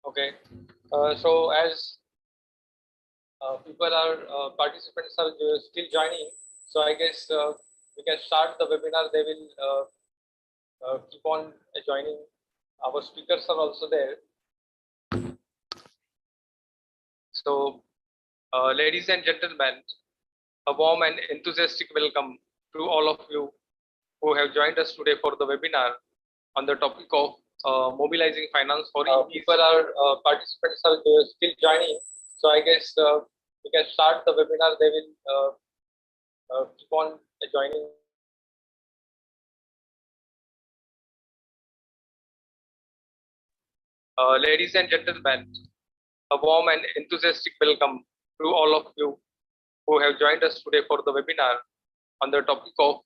Okay. So as people are participants are still joining, so I guess we can start the webinar. They will keep on joining. Our speakers are also there. So, ladies and gentlemen, a warm and enthusiastic welcome to all of you who have joined us today for the webinar on the topic of mobilizing finance for people are participants are still joining. So I guess we can start the webinar. They will keep on joining. Ladies and gentlemen, a warm and enthusiastic welcome to all of you who have joined us today for the webinar on the topic of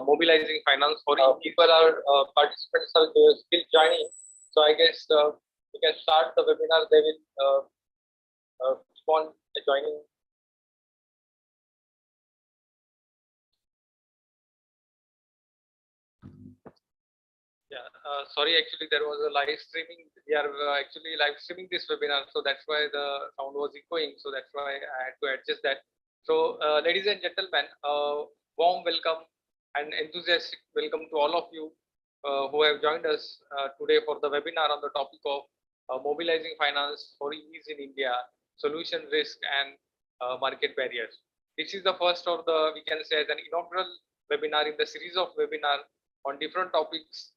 mobilizing finance for people are participants are still joining. So I guess we can start the webinar. They will keep on joining. Yeah, sorry, actually there was a live streaming. We are actually live streaming this webinar, so that's why the sound was echoing. So that's why I had to adjust that. So, ladies and gentlemen, warm welcome and enthusiastic welcome to all of you who have joined us today for the webinar on the topic of mobilizing finance for ease in India, solution risk and market barriers. This is the first of the, we can say, as an inaugural webinar in the series of webinar on different topics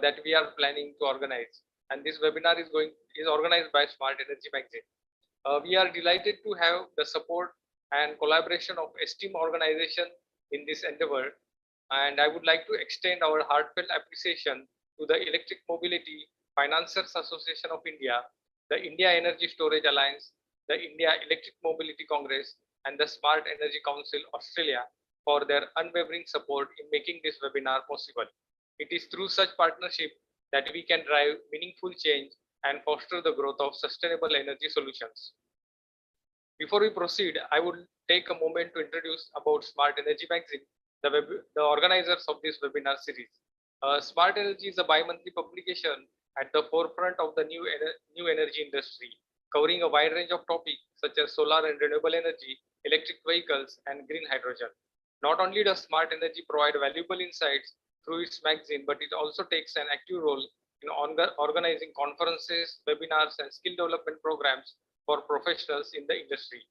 that we are planning to organize. And this webinar is organized by Smart Energy Magazine. We are delighted to have the support and collaboration of esteemed organization in this endeavor. And I would like to extend our heartfelt appreciation to the Electric Mobility Financiers Association of India, the India Energy Storage Alliance, the India Electric Mobility Congress, and the Smart Energy Council Australia for their unwavering support in making this webinar possible. It is through such partnership that we can drive meaningful change and foster the growth of sustainable energy solutions. Before we proceed, I would take a moment to introduce about Smart Energy Magazine, the organizers of this webinar series. Smart Energy is a bi-monthly publication at the forefront of the new energy industry, covering a wide range of topics such as solar and renewable energy, electric vehicles, and green hydrogen. Not only does Smart Energy provide valuable insights through its magazine, but it also takes an active role in organizing conferences, webinars, and skill development programs for professionals in the industry.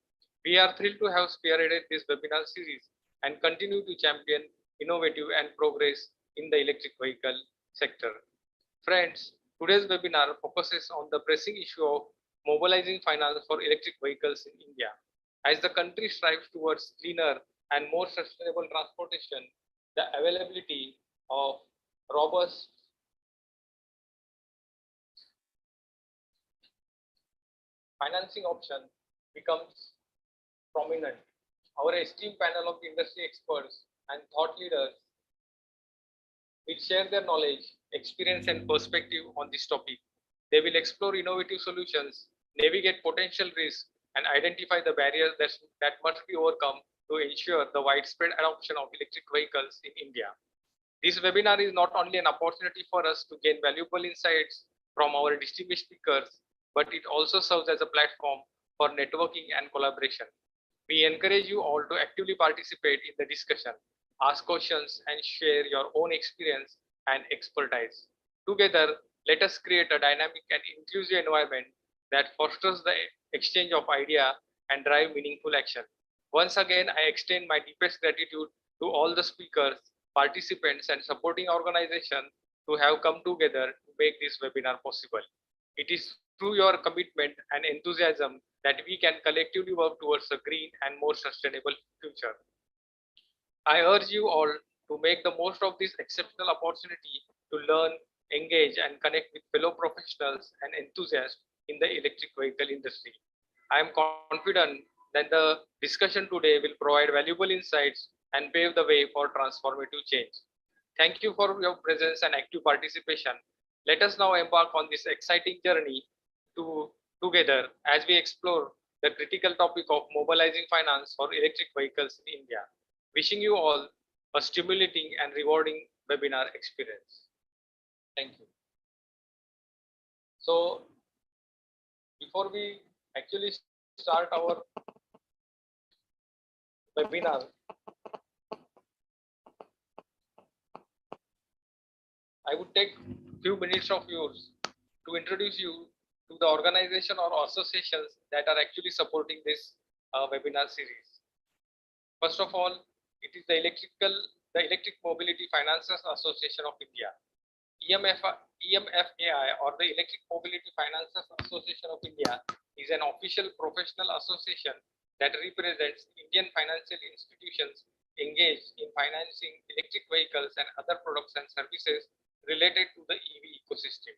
We are thrilled to have spearheaded this webinar series and continue to champion innovative and progress in the electric vehicle sector. Friends, today's webinar focuses on the pressing issue of mobilizing finance for electric vehicles in India. As the country strives towards cleaner and more sustainable transportation, the availability of robust financing option becomes prominent. Our esteemed panel of industry experts and thought leaders will share their knowledge, experience, and perspective on this topic. They will explore innovative solutions, navigate potential risks, and identify the barriers that must be overcome to ensure the widespread adoption of electric vehicles in India. This webinar is not only an opportunity for us to gain valuable insights from our distinguished speakers, but it also serves as a platform for networking and collaboration. We encourage you all to actively participate in the discussion, ask questions, and share your own experience and expertise. Together, let us create a dynamic and inclusive environment that fosters the exchange of ideas and drive meaningful action. Once again, I extend my deepest gratitude to all the speakers, participants, and supporting organizations to have come together to make this webinar possible. It is through your commitment and enthusiasm that we can collectively work towards a green and more sustainable future. I urge you all to make the most of this exceptional opportunity to learn, engage, and connect with fellow professionals and enthusiasts in the electric vehicle industry. I am confident that the discussion today will provide valuable insights and pave the way for transformative change. Thank you for your presence and active participation. Let us now embark on this exciting journey together as we explore the critical topic of mobilizing finance for electric vehicles in India. Wishing you all a stimulating and rewarding webinar experience. Thank you. So, before we actually start our webinar, I would take few minutes of yours to introduce you to the organization or associations that are actually supporting this webinar series. First of all, it is the Electric Mobility Financiers Association of India. EMFAI, or the Electric Mobility Financiers Association of India, is an official professional association that represents Indian financial institutions engaged in financing electric vehicles and other products and services related to the EV ecosystem.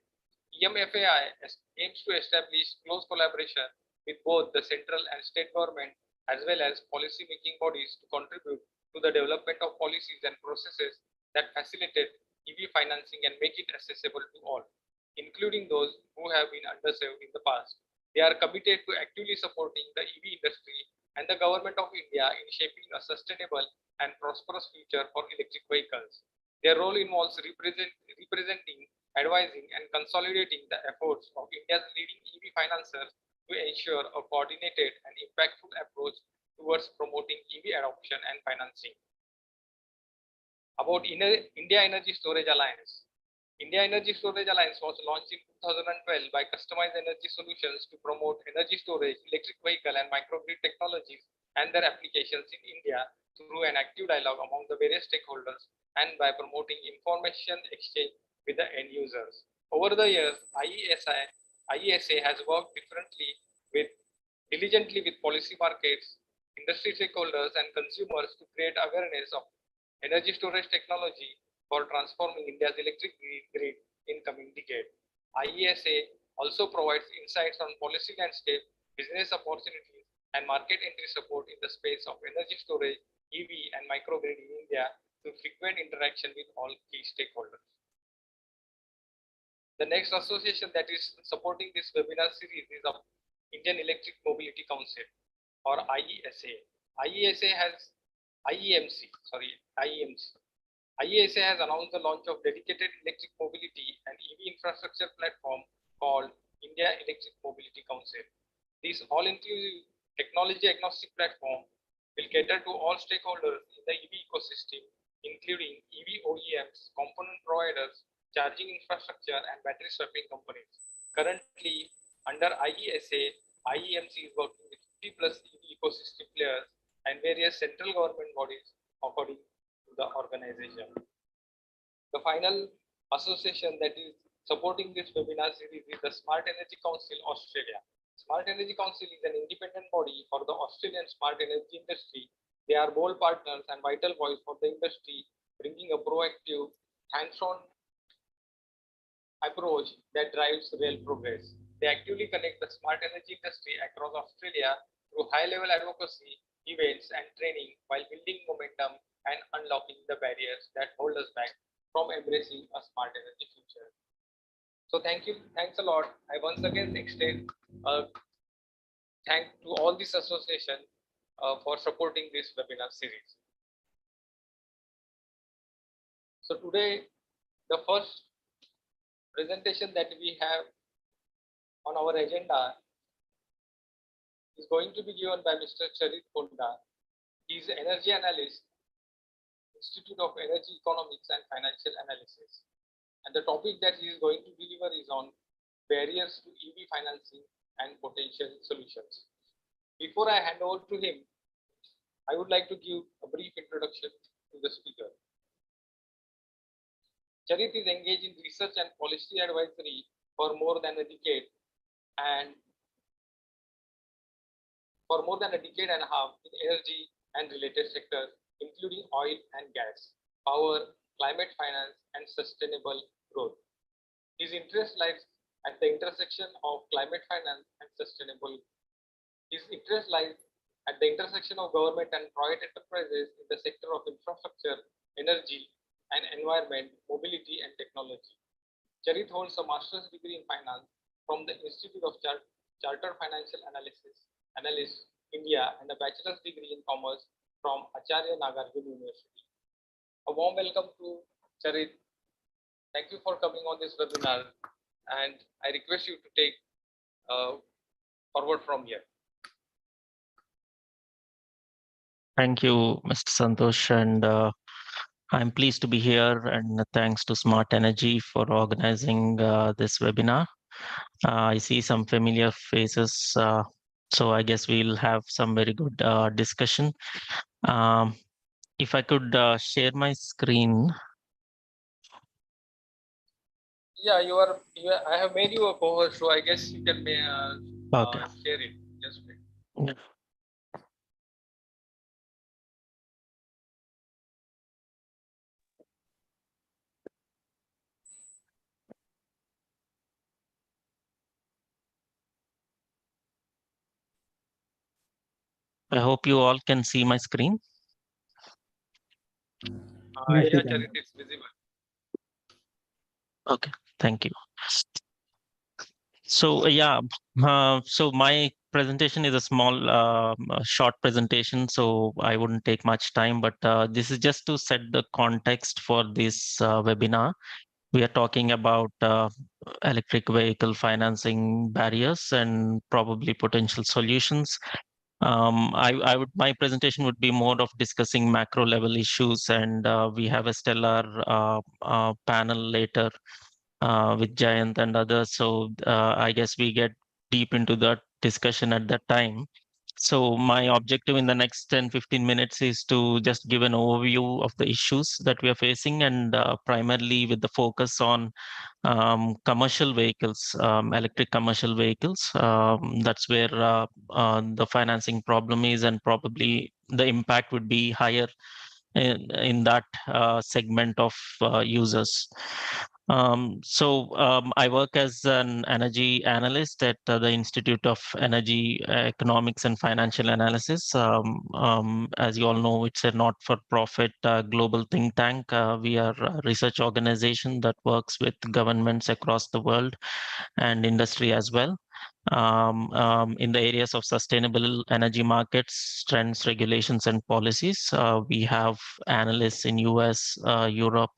EMFAI aims to establish close collaboration with both the central and state government as well as policy making bodies to contribute to the development of policies and processes that facilitate EV financing and make it accessible to all, including those who have been underserved in the past. They are committed to actively supporting the EV industry and the government of India in shaping a sustainable and prosperous future for electric vehicles. Their role involves representing, advising, and consolidating the efforts of India's leading EV financiers to ensure a coordinated and impactful approach towards promoting EV adoption and financing. About India Energy Storage Alliance. India Energy Storage Alliance was launched in 2012 by Customized Energy Solutions to promote energy storage, electric vehicle, and microgrid technologies and their applications in India through an active dialogue among the various stakeholders and by promoting information exchange with the end users. Over the years, IESA has worked diligently with policy markets, industry stakeholders, and consumers to create awareness of energy storage technology for transforming India's electric grid in coming decade. IESA also provides insights on policy landscape, business opportunities, and market entry support in the space of energy storage, EV, and microgrid in India through frequent interaction with all key stakeholders. The next association that is supporting this webinar series is of Indian Electric Mobility Council, or IESA. IEMC has announced the launch of dedicated electric mobility and EV infrastructure platform called India Electric Mobility Council. This all-inclusive technology-agnostic platform will cater to all stakeholders in the EV ecosystem, including EV OEMs, component providers, charging infrastructure, and battery swapping companies. Currently, under IESA, IEMC is working with 50 plus EV ecosystem players and various central government bodies according to the organization. The final association that is supporting this webinar series is the Smart Energy Council Australia. Smart Energy Council is an independent body for the Australian smart energy industry. They are bold partners and vital voice for the industry, bringing a proactive, hands-on approach that drives real progress. They actively connect the smart energy industry across Australia through high-level advocacy, events, and training while building momentum and unlocking the barriers that hold us back from embracing a smart energy future. So thanks a lot. I once again extend thanks to all this association for supporting this webinar series. So today, the first presentation that we have on our agenda is going to be given by Mr. Charit Konda. He is an energy analyst, Institute of Energy Economics and Financial Analysis. And the topic that he is going to deliver is on barriers to EV financing and potential solutions. Before I hand over to him, I would like to give a brief introduction to the speaker. Charit is engaged in research and policy advisory for more than a decade and a half in energy and related sectors, including oil and gas, power, climate finance, and sustainable growth. His interest lies at the intersection of climate finance and sustainable. His interest lies at the intersection of government and private enterprises in the sector of infrastructure, energy, and environment, mobility, and technology. Charit holds a master's degree in finance from the Institute of Chartered Financial Analyst, India, and a bachelor's degree in commerce from Acharya Nagarjuna University. A warm welcome to Charit. Thank you for coming on this webinar, and I request you to take forward from here. Thank you, Mr. Santosh, and I'm pleased to be here. And thanks to Smart Energy for organizing this webinar. I see some familiar faces, so I guess we'll have some very good discussion. Um, if I could share my screen. Yeah, I have made you a co-host, so I guess you can Okay. share it. Yes, please. Yeah. I hope you all can see my screen. Yes, yeah, Charit, it's visible. Okay, thank you. So so my presentation is a small, short presentation, so I wouldn't take much time. But this is just to set the context for this webinar. We are talking about electric vehicle financing barriers and probably potential solutions. I would my presentation would be more of discussing macro level issues, and we have a stellar panel later with Jayant and others. So I guess we get deep into that discussion at that time. So my objective in the next 10-15 minutes is to just give an overview of the issues that we are facing, and primarily with the focus on commercial vehicles, electric commercial vehicles. That's where the financing problem is, and probably the impact would be higher in that segment of users. I work as an energy analyst at the Institute of Energy Economics and Financial Analysis. As you all know, it's a not-for-profit global think tank. We are a research organization that works with governments across the world and industry as well, in the areas of sustainable energy markets, trends, regulations, and policies. We have analysts in US, Europe,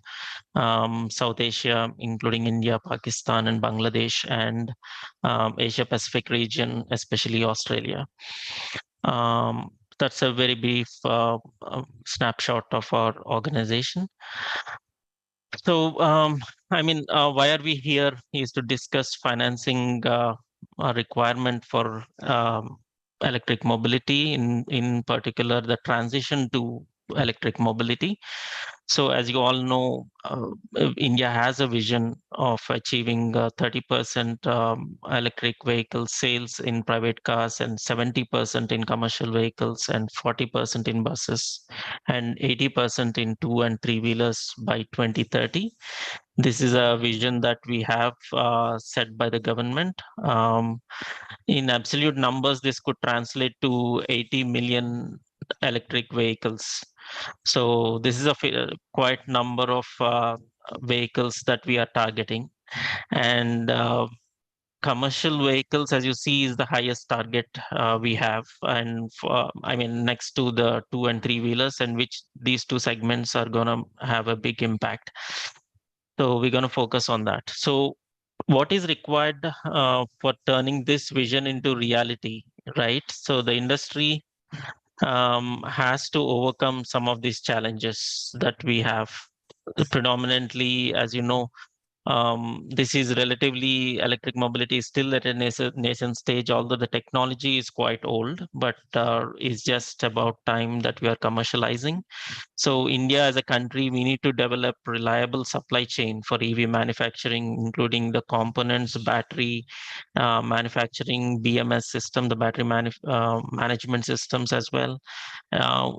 South Asia, including India, Pakistan, and Bangladesh, and Asia Pacific region, especially Australia. That's a very brief snapshot of our organization. So, why are we here is to discuss financing a requirement for electric mobility, in particular, the transition to electric mobility. So, as you all know, India has a vision of achieving 30% electric vehicle sales in private cars, and 70% in commercial vehicles, and 40% in buses, and 80% in two and three wheelers by 2030. This is a vision that we have set by the government. In absolute numbers, this could translate to 80 million electric vehicles. So this is a quite number of vehicles that we are targeting. And commercial vehicles, as you see, is the highest target we have. And next to the two and three wheelers, and which these two segments are going to have a big impact. So we're going to focus on that. So what is required for turning this vision into reality, right? So the industry has to overcome some of these challenges that we have. Predominantly, as you know, this is relatively electric mobility is still at a nascent stage, although the technology is quite old, but it's just about time that we are commercializing. So India as a country, we need to develop reliable supply chain for EV manufacturing, including the components, battery manufacturing, BMS system, the battery management systems as well,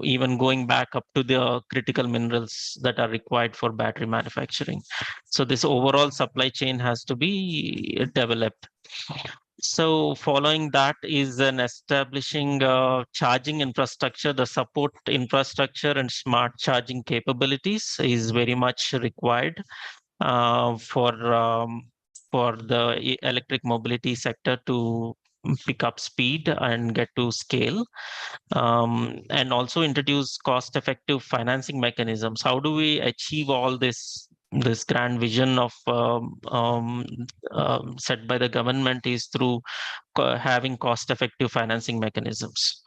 even going back up to the critical minerals that are required for battery manufacturing. So this overall supply chain has to be developed. So following that is an establishing charging infrastructure. The support infrastructure and smart charging capabilities is very much required uh, for um, for the electric mobility sector to pick up speed and get to scale, and also introduce cost effective financing mechanisms. How do we achieve all this this grand vision of set by the government is through having cost-effective financing mechanisms.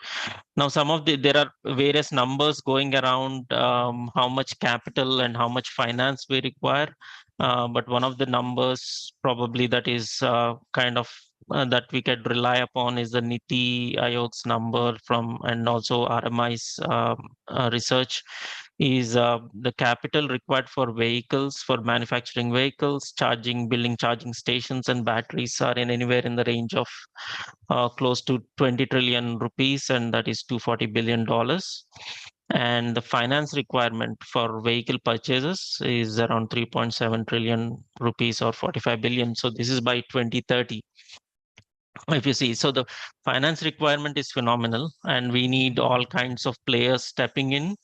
Now, there are various numbers going around how much capital and how much finance we require. But one of the numbers probably that is kind of that we could rely upon is the Niti Aayog's number from, and also RMI's research, is the capital required for vehicles, for manufacturing vehicles, building charging stations and batteries are in anywhere in the range of close to 20 trillion rupees, and that is $240 billion. And the finance requirement for vehicle purchases is around 3.7 trillion rupees or 45 billion. So this is by 2030. If you see, so the finance requirement is phenomenal, and we need all kinds of players stepping in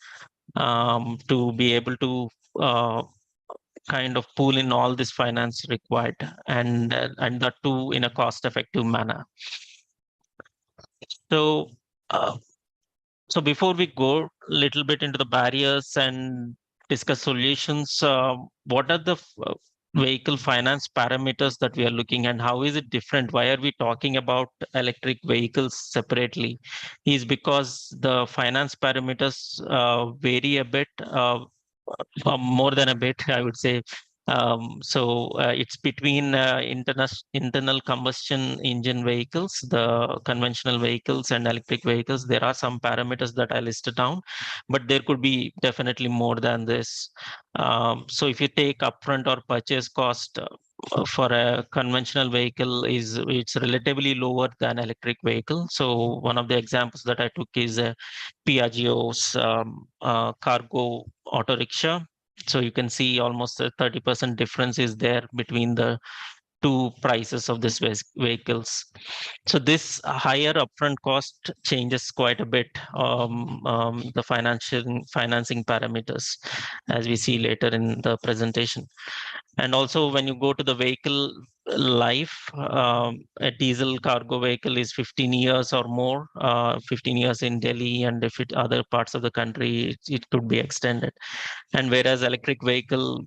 to be able to uh, kind of pool in all this finance required, and that too in a cost effective manner. So uh, so before we go a little bit into the barriers and discuss solutions, what are the vehicle finance parameters that we are looking, and how is it different? Why are we talking about electric vehicles separately? Is because the finance parameters vary a bit, more than a bit, I would say. It's between internal combustion engine vehicles, the conventional vehicles, and electric vehicles. There are some parameters that I listed down, but there could be definitely more than this. So if you take upfront or purchase cost for a conventional vehicle, it's relatively lower than electric vehicle. So one of the examples that I took is Piaggio's cargo auto rickshaw. So you can see almost a 30% difference is there between the two prices of these vehicles. So this higher upfront cost changes quite a bit the financing parameters, as we see later in the presentation. And also, when you go to the vehicle life, a diesel cargo vehicle is 15 years or more, 15 years in Delhi, and if it other parts of the country, it could be extended. And whereas electric vehicle,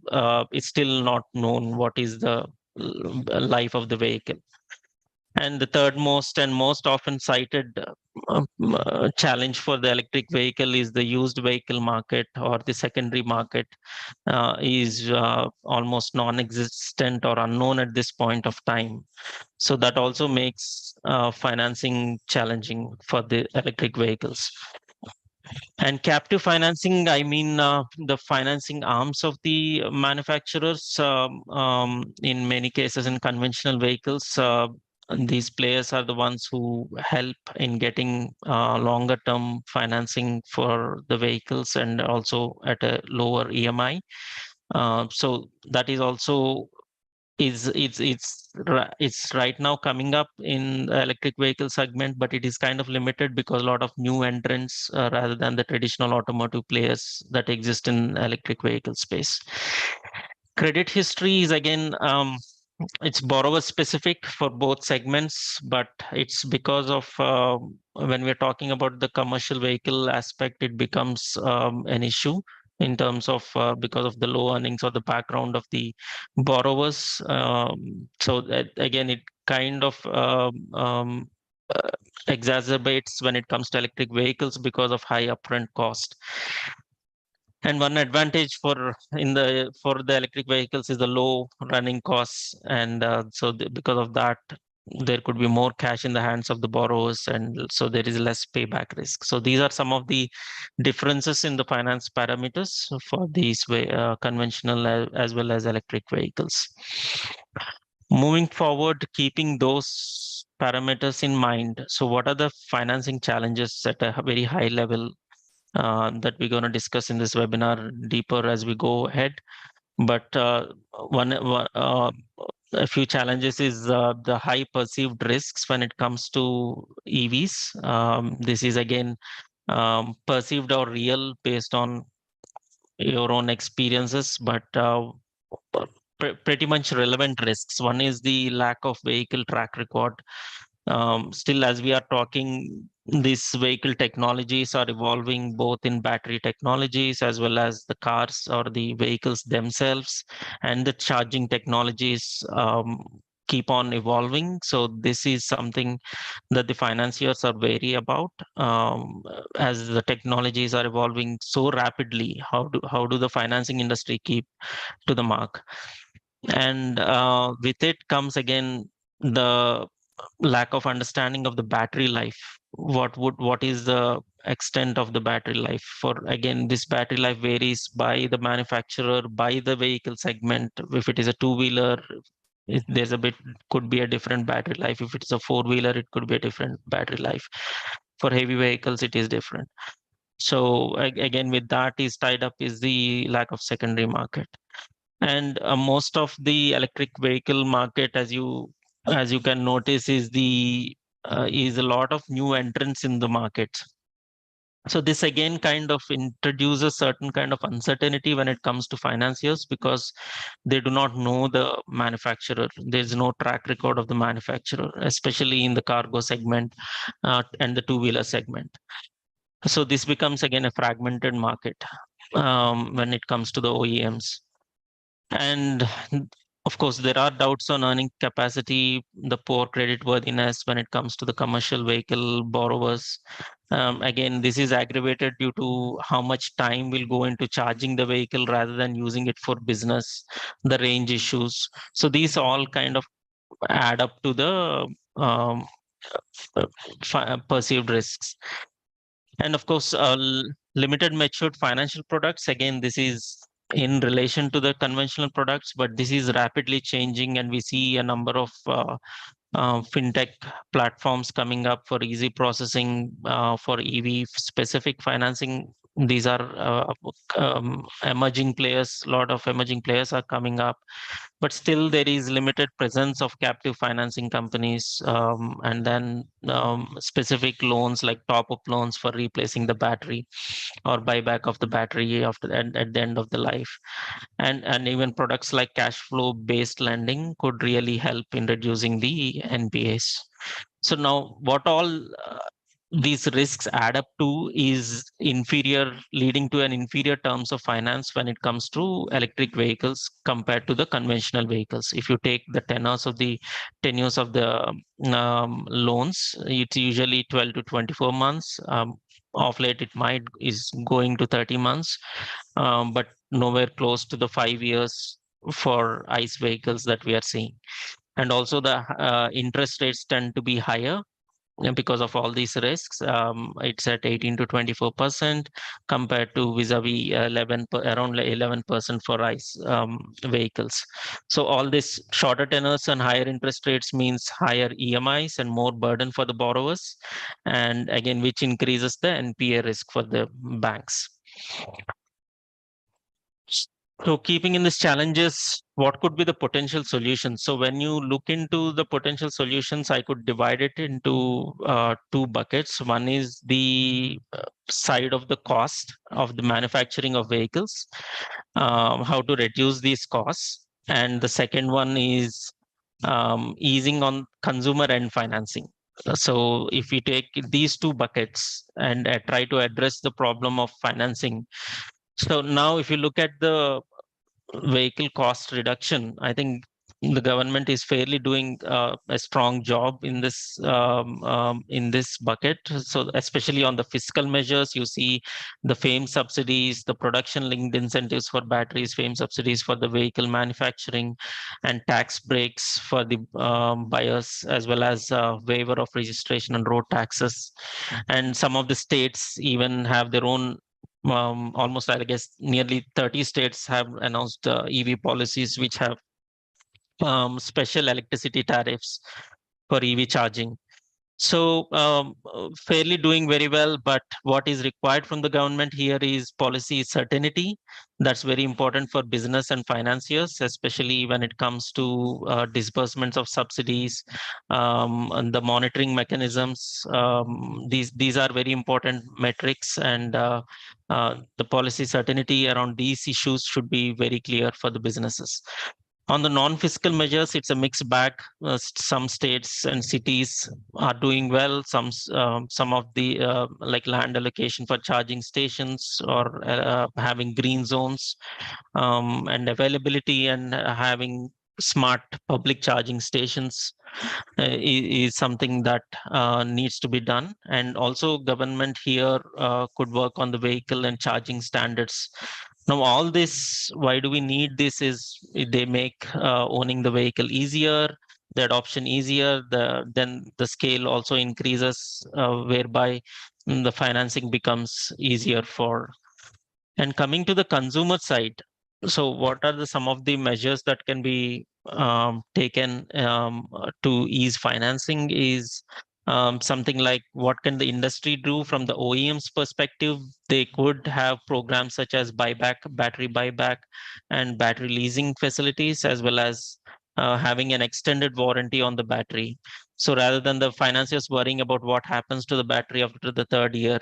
it's still not known what is the life of the vehicle. And the third most and most often cited challenge for the electric vehicle is the used vehicle market, or the secondary market is almost non-existent or unknown at this point of time. So that also makes financing challenging for the electric vehicles. And captive financing, I mean, the financing arms of the manufacturers, in many cases in conventional vehicles, these players are the ones who help in getting longer term financing for the vehicles, and also at a lower EMI. So that is also it's right now coming up in the electric vehicle segment, but it is kind of limited because a lot of new entrants rather than the traditional automotive players that exist in electric vehicle space. Credit history is again, it's borrower specific for both segments, but it's because of when we're talking about the commercial vehicle aspect, it becomes an issue in terms of because of the low earnings or the background of the borrowers. So that, again, it kind of uh, exacerbates when it comes to electric vehicles because of high upfront cost. And one advantage for the electric vehicles is the low running costs, and because of that, there could be more cash in the hands of the borrowers, and so there is less payback risk. So these are some of the differences in the finance parameters for these conventional as well as electric vehicles. Moving forward, keeping those parameters in mind, so what are the financing challenges at a very high level that we're going to discuss in this webinar deeper as we go ahead. But a few challenges is the high perceived risks when it comes to EVs. This is again perceived or real based on your own experiences, but pretty much relevant risks. One is the lack of vehicle track record. Still, as we are talking, these vehicle technologies are evolving both in battery technologies as well as the cars or the vehicles themselves, and the charging technologies keep on evolving. So this is something that the financiers are wary about, as the technologies are evolving so rapidly. How do the financing industry keep to the mark? And with it comes again the lack of understanding of the battery life. What is the extent of the battery life? For again, this battery life varies by the manufacturer, by the vehicle segment. If it is a two-wheeler, there's a bit, could be a different battery life. If it's a four-wheeler, it could be a different battery life. For heavy vehicles, it is different. So again, with that is tied up is the lack of secondary market. And most of the electric vehicle market, as you can notice, is a lot of new entrants in the market. So this again kind of introduces certain kind of uncertainty when it comes to financiers, because they do not know the manufacturer. There's no track record of the manufacturer, especially in the cargo segment and the two-wheeler segment. So this becomes again a fragmented market when it comes to the OEMs. And of course, there are doubts on earning capacity, the poor credit worthiness when it comes to the commercial vehicle borrowers. Again, this is aggravated due to how much time will go into charging the vehicle rather than using it for business, the range issues. So these all kind of add up to the perceived risks. And of course, limited matured financial products. Again, this is in relation to the conventional products, but this is rapidly changing, and we see a number of fintech platforms coming up for easy processing for EV specific financing. These are emerging players. A lot of emerging players are coming up, but still there is limited presence of captive financing companies, and then specific loans like top-up loans for replacing the battery or buyback of the battery after at the end of the life. And even products like cash flow based lending could really help in reducing the NPAs. So now what all these risks add up to is inferior, leading to an inferior terms of finance when it comes to electric vehicles compared to the conventional vehicles. If you take the tenures of the loans, it's usually 12 to 24 months. Of late it might is going to 30 months, but nowhere close to the 5 years for ICE vehicles that we are seeing. And also the interest rates tend to be higher because of all these risks. It's at 18 to 24% compared to vis-a-vis around 11% for ICE vehicles. So all this shorter tenors and higher interest rates means higher EMIs and more burden for the borrowers, and again, which increases the NPA risk for the banks. So keeping in these challenges, what could be the potential solutions? So when you look into the potential solutions, I could divide it into two buckets. One is the side of the cost of the manufacturing of vehicles, how to reduce these costs. And the second one is easing on consumer end financing. So if we take these two buckets and try to address the problem of financing. So now if you look at the vehicle cost reduction, I think the government is fairly doing a strong job in this bucket. So especially on the fiscal measures, you see the FAME subsidies, the production linked incentives for batteries, FAME subsidies for the vehicle manufacturing, and tax breaks for the buyers, as well as waiver of registration and road taxes. And some of the states even have their own, almost, I guess, nearly 30 states have announced EV policies which have special electricity tariffs for EV charging. So fairly doing very well, but what is required from the government here is policy certainty. That's very important for business and financiers, especially when it comes to disbursements of subsidies, and the monitoring mechanisms. These are very important metrics, and the policy certainty around these issues should be very clear for the businesses. On the non-fiscal measures, it's a mixed bag. Some states and cities are doing well. Some of the like land allocation for charging stations or having green zones and availability and having smart public charging stations is something that needs to be done. And also government here could work on the vehicle and charging standards. Now all this, why do we need this, is they make owning the vehicle easier, the adoption easier, then the scale also increases, whereby the financing becomes easier for. And coming to the consumer side, so what are some of the measures that can be taken to ease financing is something like what can the industry do from the OEM's perspective? They could have programs such as buyback, battery buyback, and battery leasing facilities, as well as having an extended warranty on the battery. So rather than the financiers worrying about what happens to the battery after the third year,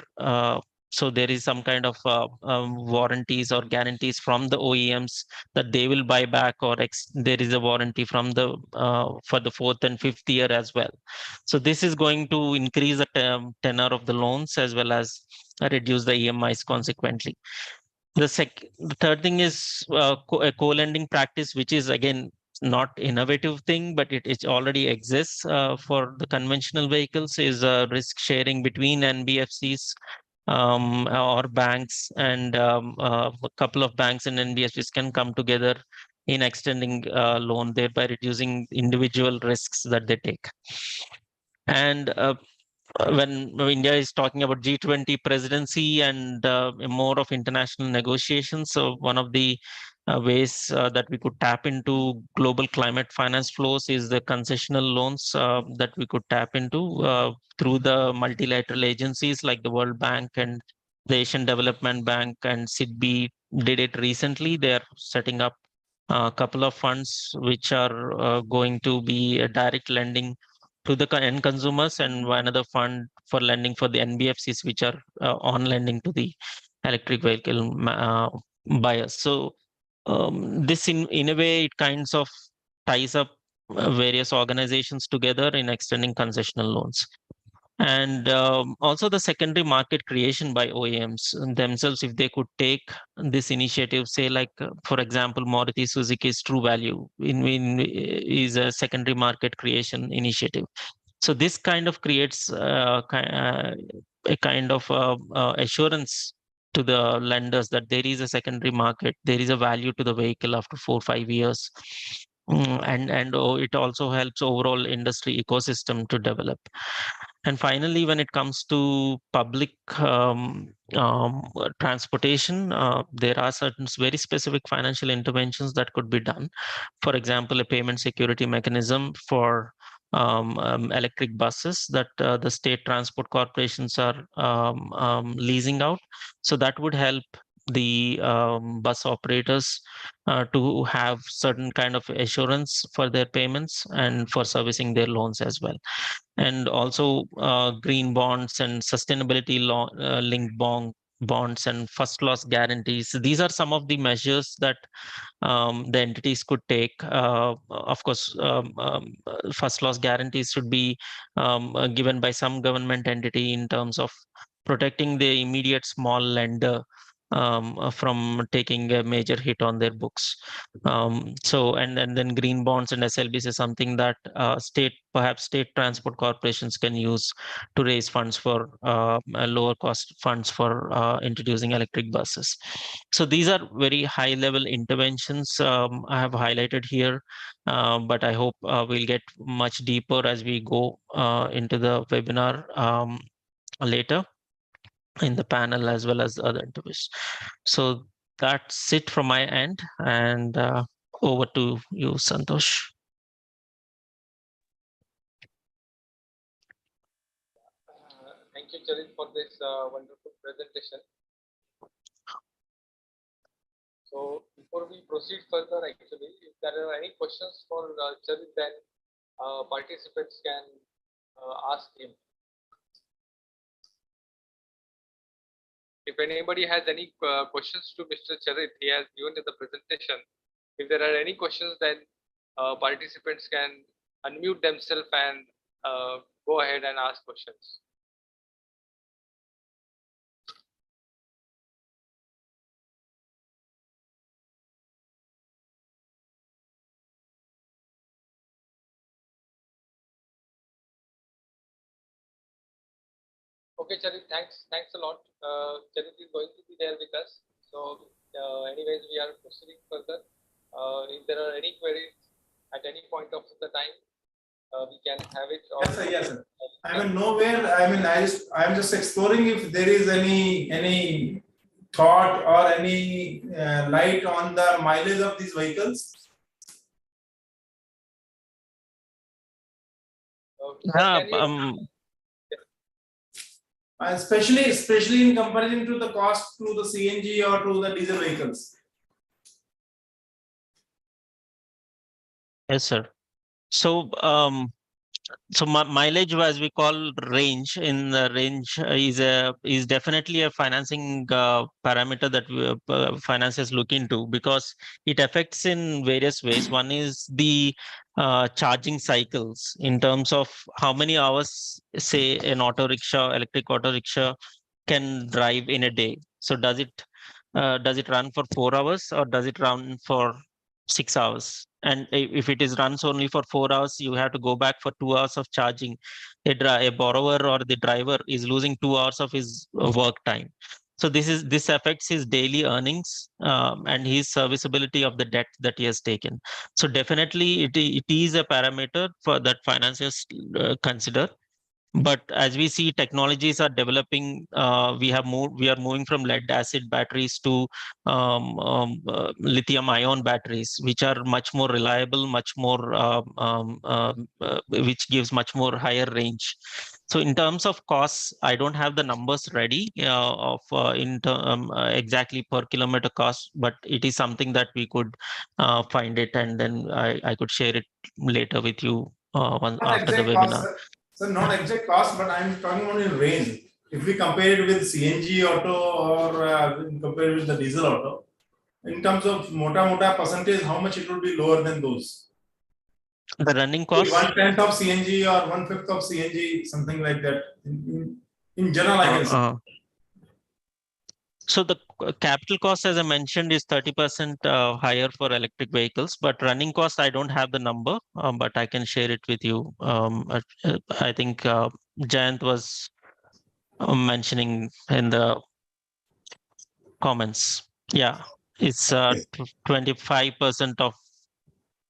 so there is some kind of warranties or guarantees from the OEMs that they will buy back, or there is a warranty from the for the fourth and fifth year as well. So this is going to increase the tenor of the loans as well as reduce the EMIs consequently. The third thing is a co-lending practice, which is again not innovative thing, but it already exists for the conventional vehicles, is risk sharing between NBFCs or banks, and a couple of banks and NBFCs can come together in extending loan, thereby reducing individual risks that they take. And when India is talking about G20 presidency and more of international negotiations, so one of the ways that we could tap into global climate finance flows is the concessional loans that we could tap into through the multilateral agencies like the World Bank and the Asian Development Bank, and SIDBI did it recently. They are setting up a couple of funds which are going to be a direct lending to the end consumers, and another fund for lending for the NBFCs, which are on lending to the electric vehicle buyers. So this in a way it kinds of ties up various organizations together in extending concessional loans. And also the secondary market creation by OEMs themselves, if they could take this initiative, say like for example Maruti Suzuki's True Value is a secondary market creation initiative. So this kind of creates a kind of assurance to the lenders that there is a secondary market, there is a value to the vehicle after 4 or 5 years. And it also helps overall industry ecosystem to develop. And finally, when it comes to public transportation, there are certain very specific financial interventions that could be done. For example, a payment security mechanism for electric buses that the state transport corporations are leasing out. So that would help the bus operators to have certain kind of assurance for their payments and for servicing their loans as well. And also green bonds and sustainability linked bonds and first loss guarantees. These are some of the measures that the entities could take. Of course, first loss guarantees should be given by some government entity in terms of protecting the immediate small lender from taking a major hit on their books. And then green bonds and SLBs is something that perhaps state transport corporations can use to raise funds for lower cost funds for introducing electric buses. So these are very high level interventions I have highlighted here, but I hope we'll get much deeper as we go into the webinar later in the panel as well as other interviews. So that's it from my end, and over to you, Santosh. Thank you, Charit, for this wonderful presentation. So before we proceed further, actually, if there are any questions for Charit, then participants can ask him. If anybody has any questions to Mr. Charit, he has given in the presentation. If there are any questions, then participants can unmute themselves and go ahead and ask questions. Okay, Charit, thanks a lot. Charit is going to be there with us. So, anyways, we are proceeding further. If there are any queries at any point of the time, we can have it. Yes, sir. Yes, sir. I mean, nowhere. I mean, I'm just exploring if there is any thought or any light on the mileage of these vehicles. Especially in comparison to the cost to the CNG or to the diesel vehicles. Yes, sir. So, mileage, as we call range, in the range is definitely a financing parameter that financiers look into, because it affects in various ways. One is the charging cycles, in terms of how many hours, say, an electric auto rickshaw can drive in a day. So does it run for 4 hours, or does it run for 6 hours? And if it is runs only for 4 hours, you have to go back for 2 hours of charging. A borrower or the driver is losing 2 hours of his work time. So this affects his daily earnings, and his serviceability of the debt that he has taken. So definitely it is a parameter for that financiers consider. But as we see, technologies are developing. We are moving from lead acid batteries to lithium ion batteries, which are much more reliable, much more which gives much more higher range. So in terms of costs, I don't have the numbers ready of exactly per kilometer cost, but it is something that we could find it, and then I could share it later with you after the webinar. So not exact cost, but I'm talking about in range. If we compare it with CNG auto or compare it with the diesel auto, in terms of mota percentage, how much it will be lower than those? The running cost? 1/10 of CNG or 1/5 of CNG, something like that. In general, I can say. So the capital cost, as I mentioned, is 30% higher for electric vehicles, but running cost, I don't have the number, but I can share it with you. I think Jayant was mentioning in the comments. Yeah, it's 25% of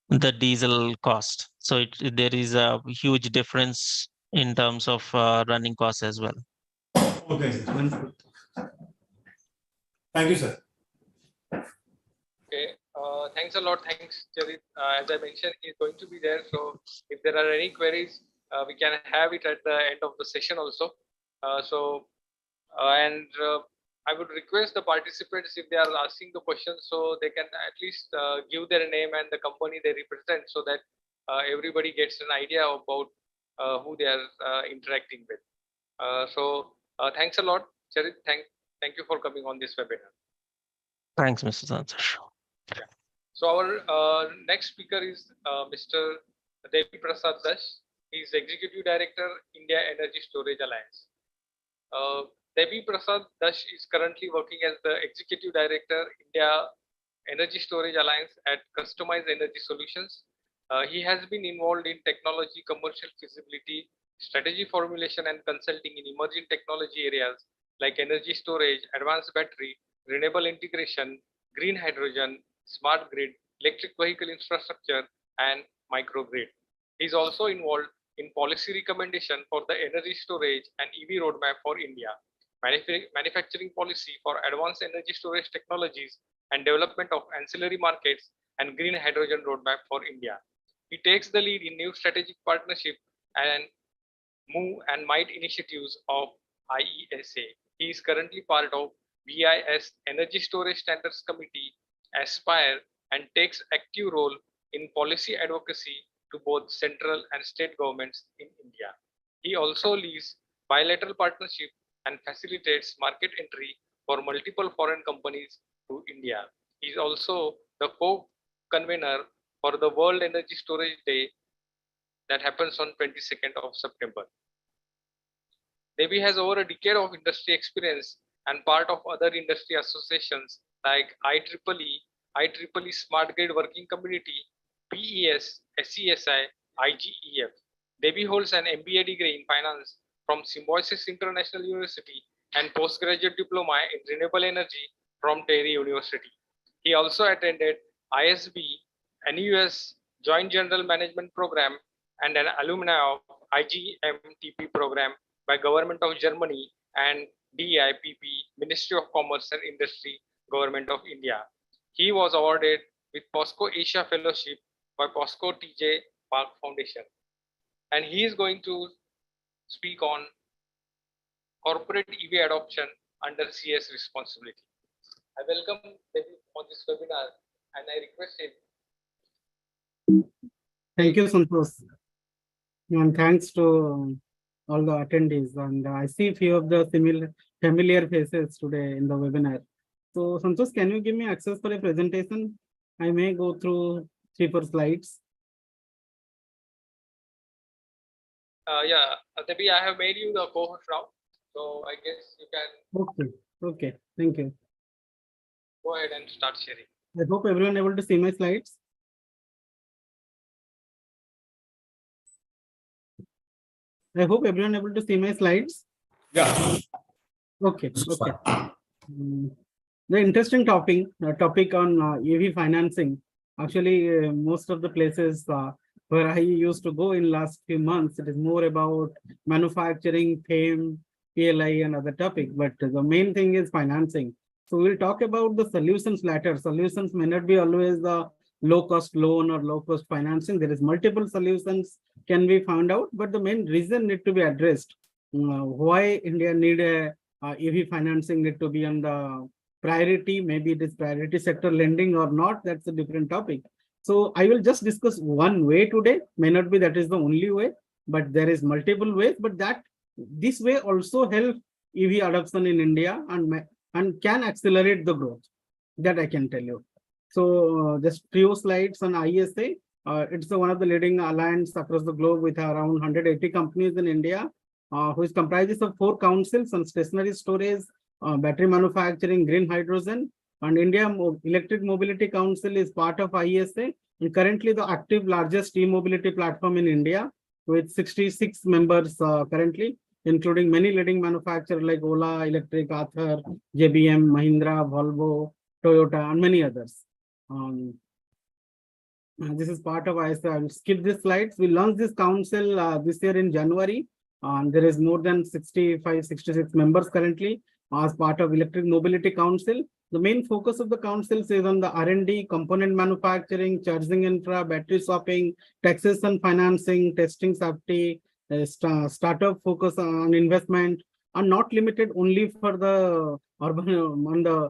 the diesel cost. So there is a huge difference in terms of running costs as well. Okay, sir. Thank you, sir. Okay, thanks a lot. Thanks, Charit. As I mentioned, he's going to be there. So if there are any queries, we can have it at the end of the session also. I would request the participants, if they are asking the questions, so they can at least give their name and the company they represent, so that everybody gets an idea about who they are interacting with. Thanks a lot, Charit. Thank you for coming on this webinar. Thanks, Mr. Santosh. So our next speaker is Mr. Devi Prasad Dash. He is Executive Director, India Energy Storage Alliance. Devi Prasad Dash is currently working as the Executive Director, India Energy Storage Alliance at Customized Energy Solutions. He has been involved in technology, commercial feasibility, strategy formulation, and consulting in emerging technology areas like energy storage, advanced battery, renewable integration, green hydrogen, smart grid, electric vehicle infrastructure, and microgrid. He is also involved in policy recommendation for the energy storage and EV roadmap for India, manufacturing policy for advanced energy storage technologies, and development of ancillary markets and green hydrogen roadmap for India. He takes the lead in new strategic partnership and MOVE and MIGHT initiatives of IESA. He is currently part of BIS Energy Storage Standards Committee, Aspire, and takes active role in policy advocacy to both central and state governments in India. He also leads bilateral partnership and facilitates market entry for multiple foreign companies to India. He is also the co-convener for the World Energy Storage Day that happens on 22nd of September. NEBI has over a decade of industry experience and part of other industry associations like IEEE Smart Grid Working Community, PES, SESI, IGEF. NEBI holds an MBA degree in finance from Symbiosis International University and postgraduate diploma in renewable energy from Terry University. He also attended ISB, NUS Joint General Management Program, and an alumni of IGMTP program by Government of Germany and DIPP, Ministry of Commerce and Industry, Government of India. He was awarded with POSCO Asia Fellowship by POSCO TJ Park Foundation. And he is going to speak on corporate EV adoption under CS responsibility. I welcome David on this webinar and I request him. Thank you, Santosh. And thanks to all the attendees. And I see a few of the familiar faces today in the webinar. So Santosh, can you give me access for a presentation? I may go through 3-4 slides. Debbie, I have made you the co-host now. So I guess you can. Okay, thank you. Go ahead and start sharing. I hope everyone able to see my slides. I hope everyone able to see my slides. Yeah. Okay. The interesting topic on EV financing. Actually, most of the places where I used to go in last few months, it is more about manufacturing, FAME, PLI and other topic, but the main thing is financing. So we'll talk about the solutions later. Solutions may not be always the low-cost loan or low-cost financing. There is multiple solutions can be found out, but the main reason need to be addressed. Why India need a EV financing need to be on the priority, maybe it is priority sector lending or not, that's a different topic. So I will just discuss one way today, may not be that is the only way, but there is multiple ways, but this way also help EV adoption in India and can accelerate the growth, that I can tell you. So just few slides on ISA. It's one of the leading alliance across the globe with around 180 companies in India, which comprises of 4 councils on stationary storage, battery manufacturing, green hydrogen, and India Electric Mobility Council is part of ISA, and currently the active largest e-mobility platform in India with 66 members currently, including many leading manufacturers like Ola Electric, Ather, JBM, Mahindra, Volvo, Toyota, and many others. This is part of ISA. I will skip these slides. We launched this council this year in January. There is more than 65, 66 members currently as part of Electric Mobility Council. The main focus of the council is on the R&D, component manufacturing, charging infra, battery swapping, taxation, financing, testing, safety, startup focus on investment, and not limited only for the urban on the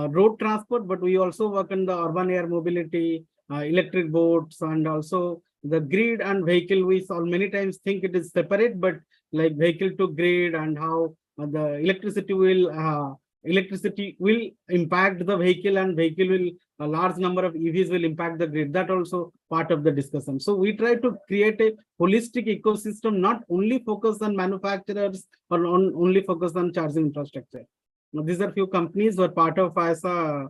road transport, but we also work on the urban air mobility, electric boats, and also the grid and vehicle. We all many times think it is separate, but like vehicle to grid and how the electricity will impact the vehicle, and vehicle will a large number of EVs will impact the grid. That also part of the discussion. So we try to create a holistic ecosystem, not only focus on manufacturers or only focus on charging infrastructure. Now, these are few companies who are part of ISA,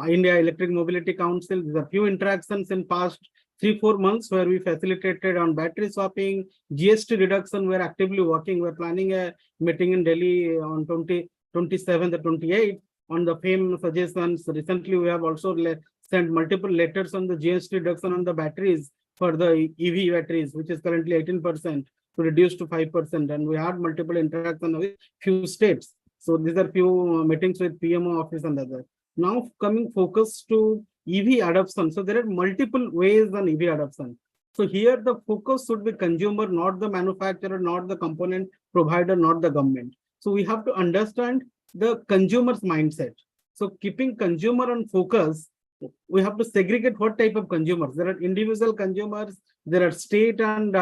India Electric Mobility Council. There are few interactions in past 3-4 months where we facilitated on battery swapping, GST reduction. We're actively working. We're planning a meeting in Delhi on 27th or 28th on the FAME suggestions. Recently, we have also sent multiple letters on the GST reduction on the batteries for the EV batteries, which is currently 18% to reduce to 5%. And we had multiple interactions with few states. So these are few meetings with PMO office and other. Now coming focus to EV adoption. So there are multiple ways on EV adoption. So here the focus should be consumer, not the manufacturer, not the component provider, not the government. So we have to understand the consumer's mindset. So keeping consumer on focus, we have to segregate what type of consumers. There are individual consumers, there are state and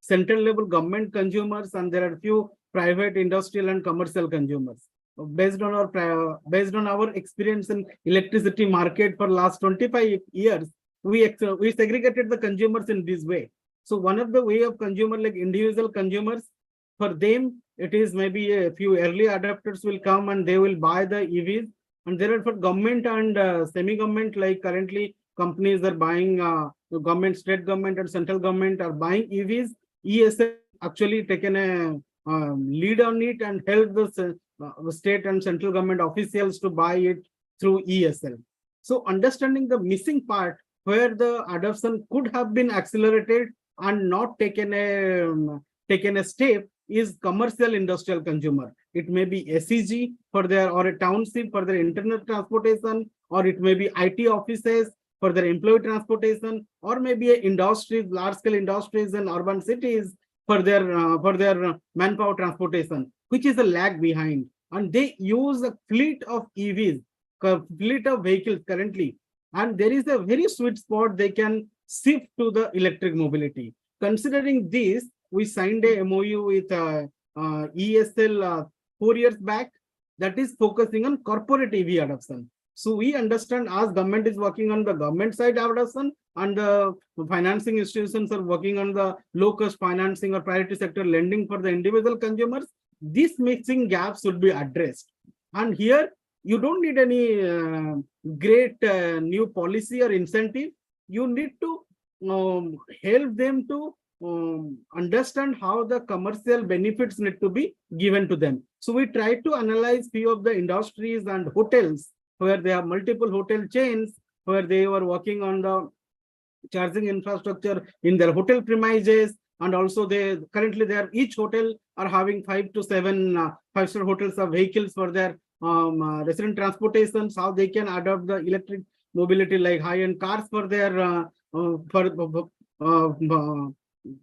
central level government consumers, and there are few private, industrial, and commercial consumers. Based on our experience in electricity market for last 25 years, we segregated the consumers in this way. So one of the way of consumer, like individual consumers, for them, it is maybe a few early adopters will come and they will buy the EVs. And there are for government and semi-government, like currently companies are buying, government, state government and central government are buying EVs. ESL actually taken a lead on it and help the state and central government officials to buy it through ESL. So understanding the missing part where the adoption could have been accelerated and not taken a step is commercial industrial consumer. It may be SEG for their, or a township for their internet transportation, or it may be IT offices for their employee transportation, or maybe a industries, large scale industries in urban cities for their manpower transportation, which is a lag behind. And they use a fleet of EVs, fleet of vehicles currently. And there is a very sweet spot they can shift to the electric mobility. Considering this, we signed a MOU with ESL 4 years back that is focusing on corporate EV adoption. So we understand as government is working on the government side adoption and the financing institutions are working on the low-cost financing or priority sector lending for the individual consumers, these mixing gaps should be addressed. And here, you don't need any great new policy or incentive. You need to help them to understand how the commercial benefits need to be given to them. So we try to analyze few of the industries and hotels where they have multiple hotel chains, where they were working on the charging infrastructure in their hotel premises. And also they currently each hotel are having 5 to 7 5-star hotels of vehicles for their resident transportations, how they can adopt the electric mobility like high-end cars for their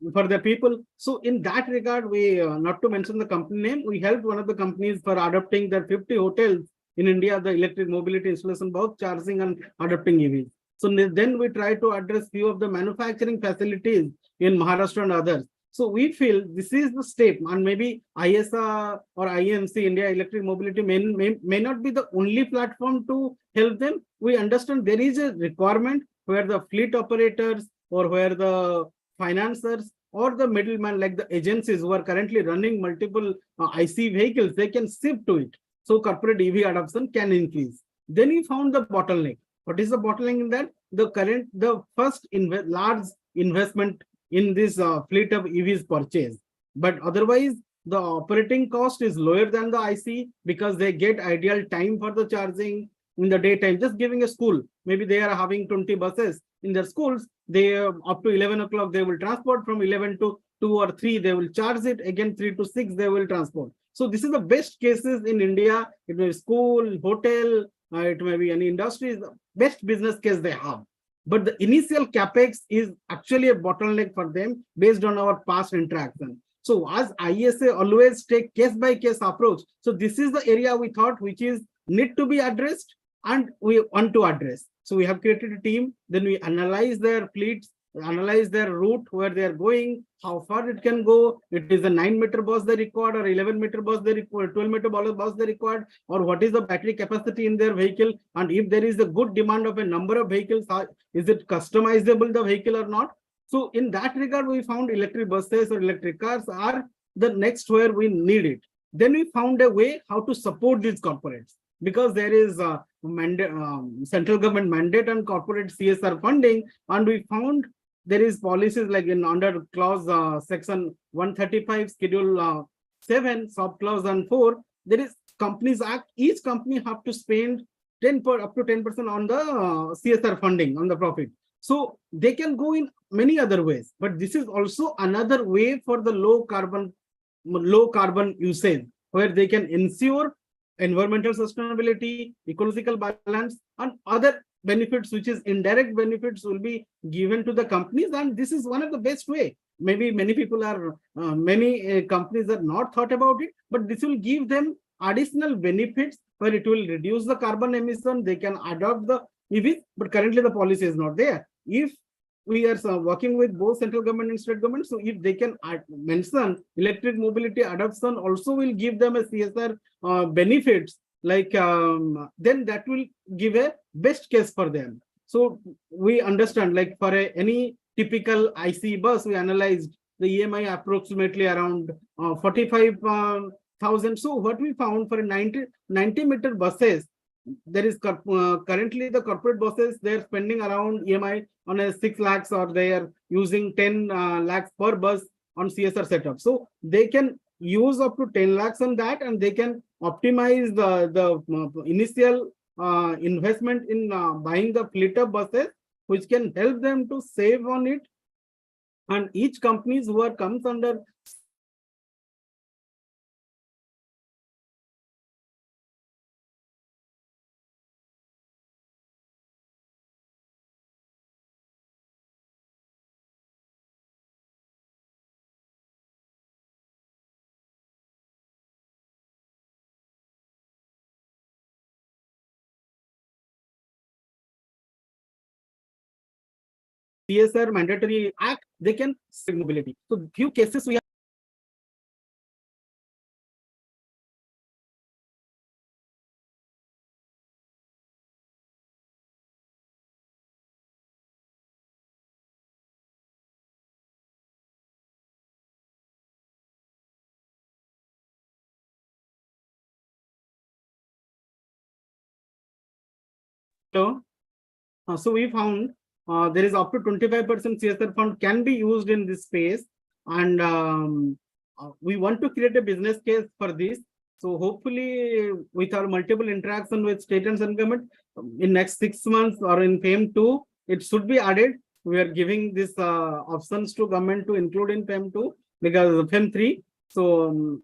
for the people. So in that regard, we not to mention the company name, we helped one of the companies for adopting their 50 hotels in India, the electric mobility installation, both charging and adopting EVs. So then we try to address few of the manufacturing facilities in Maharashtra and others. So we feel this is the step, and maybe ISA or IMC, India Electric Mobility, may not be the only platform to help them. We understand there is a requirement where the fleet operators or where the financiers or the middleman, like the agencies who are currently running multiple IC vehicles, they can shift to it. So corporate EV adoption can increase. Then we found the bottleneck. What is the bottleneck in that? The first large investment in this fleet of EVs purchase. But otherwise, the operating cost is lower than the IC because they get ideal time for the charging in the daytime. Just giving a school, maybe they are having 20 buses in their schools. They up to 11 o'clock, they will transport. From 11 to 2 or 3, they will charge it. Again, 3 to 6, they will transport. So this is the best cases in India. It may be school, hotel, it may be any industry, the best business case they have. But the initial capex is actually a bottleneck for them based on our past interaction. So as ISA always take case by case approach. So this is the area we thought which is need to be addressed and we want to address. So we have created a team, then we analyze their fleets, analyze their route, where they are going, how far it can go. It is a 9-meter bus they required, or 11-meter bus they required, 12-meter bus they required, or what is the battery capacity in their vehicle. And if there is a good demand of a number of vehicles, is it customizable the vehicle or not? So in that regard, we found electric buses or electric cars are the next where we need it. Then we found a way how to support these corporates, because there is a central government mandate on corporate CSR funding, and we found there is policies like in under clause section 135 schedule 7 sub clause and 4, there is Companies Act. Each company have to spend up to 10% on the CSR funding on the profit. So they can go in many other ways, but this is also another way for the low carbon usage, where they can ensure environmental sustainability, ecological balance, and other benefits, which is indirect benefits, will be given to the companies. And this is one of the best way. Maybe many people are, many companies are not thought about it, but this will give them additional benefits where it will reduce the carbon emission. They can adopt the EVs, but currently the policy is not there. If we are working with both central government and state government, so if they can mention electric mobility adoption also will give them a CSR benefits, like then that will give a best case for them. So we understand, like for any typical IC bus, we analyzed the EMI approximately around 45,000. So what we found for 90-meter buses, there is currently the corporate buses, they're spending around EMI on a 6 lakhs, or they are using 10 lakhs per bus on CSR setup. So they can use up to 10 lakhs on that, and they can optimize the initial investment in buying the fleet of buses, which can help them to save on it. And each companies who are comes under CSR mandatory act, they can save mobility. So few cases we have. So we found there is up to 25% CSR fund can be used in this space, and we want to create a business case for this. So hopefully, with our multiple interaction with state and central government, in next 6 months or in FAME 2, it should be added. We are giving this options to government to include in FAME 2 because FAME 3. So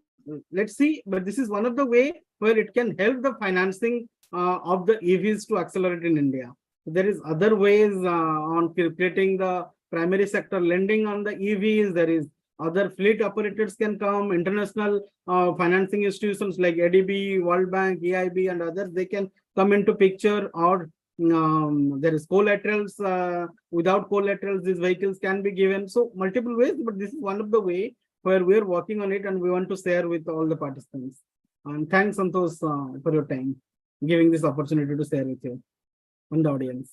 let's see, but this is one of the way where it can help the financing of the EVs to accelerate in India. There is other ways on creating the primary sector lending on the EVs. There is other fleet operators can come, international financing institutions like ADB, World Bank, EIB, and others, they can come into picture. Or there is collaterals. Without collaterals, these vehicles can be given. So multiple ways, but this is one of the way where we are working on it, and we want to share with all the participants. And thanks, Santosh, for your time, giving this opportunity to share with you and the audience.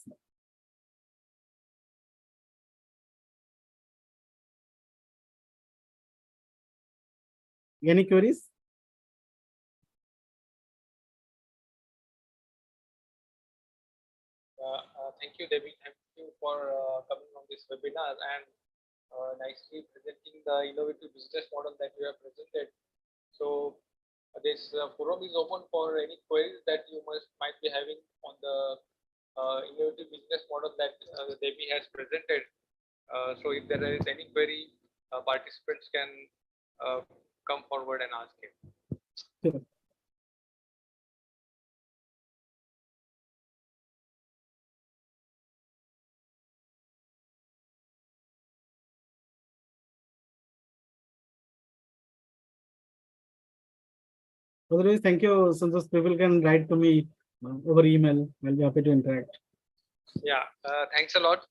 Any queries? Thank you, Devi. Thank you for coming on this webinar and nicely presenting the innovative business model that you have presented. So this forum is open for any queries that you might be having on the innovative business model that Devi has presented. So if there is any query, participants can come forward and ask it. Sure. Otherwise, thank you, Santosh. People can write to me over email. I'll be happy to interact. Yeah, thanks a lot.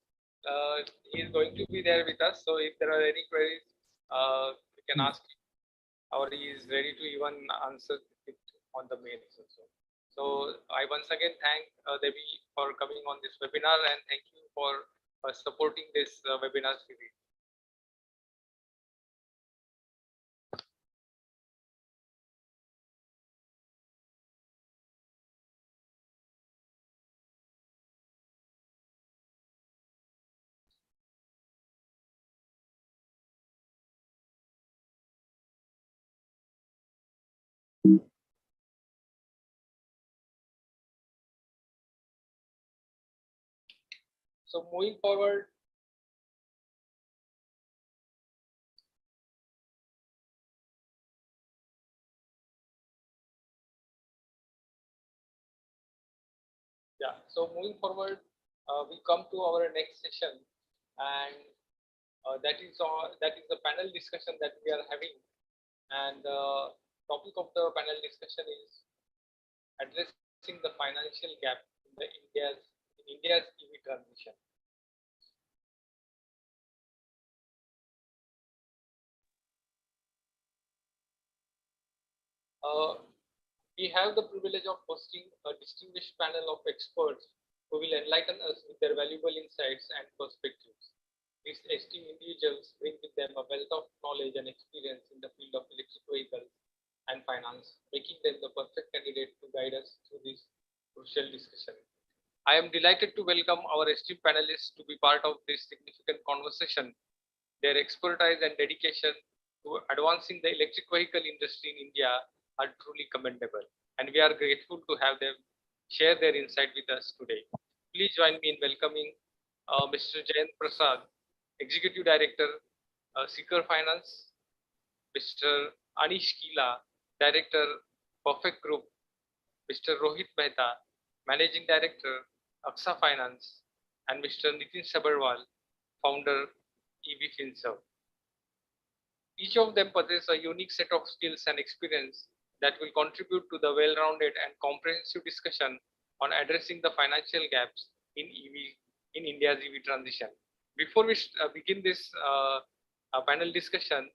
He is going to be there with us. So if there are any queries, you can ask him, or he is ready to even answer it on the mail also. So I once again thank Devi for coming on this webinar, and thank you for supporting this webinar series. So moving forward, yeah. So moving forward, we come to our next session, and that is the panel discussion that we are having, and the topic of the panel discussion is addressing the financial gap in India's EV transition. We have the privilege of hosting a distinguished panel of experts who will enlighten us with their valuable insights and perspectives. These esteemed individuals bring with them a wealth of knowledge and experience in the field of electric vehicles and finance, making them the perfect candidate to guide us through this crucial discussion. I am delighted to welcome our esteemed panelists to be part of this significant conversation. Their expertise and dedication to advancing the electric vehicle industry in India are truly commendable, and we are grateful to have them share their insight with us today. Please join me in welcoming Mr. Jayant Prasad, Executive Director, Seeker Finance, Mr. Anish Kila, Director, Perfect Group, Mr. Rohit Mehta, Managing Director, AXA Finance, and Mr. Nitin Sabharwal, Founder, EV FinServe. Each of them possesses a unique set of skills and experience that will contribute to the well-rounded and comprehensive discussion on addressing the financial gaps in India's EV transition. Before we begin this panel discussion,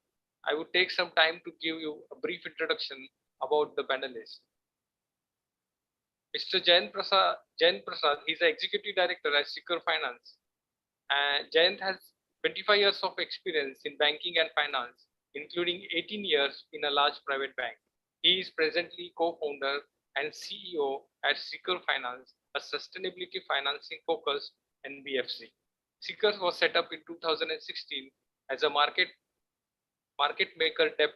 I would take some time to give you a brief introduction about the panelists. Mr. Jayant Prasad, he's the Executive Director at Seeker Finance. And Jayant has 25 years of experience in banking and finance, including 18 years in a large private bank. He is presently co-founder and CEO at Seeker Finance, a sustainability financing focused NBFC. Seeker was set up in 2016 as a market maker debt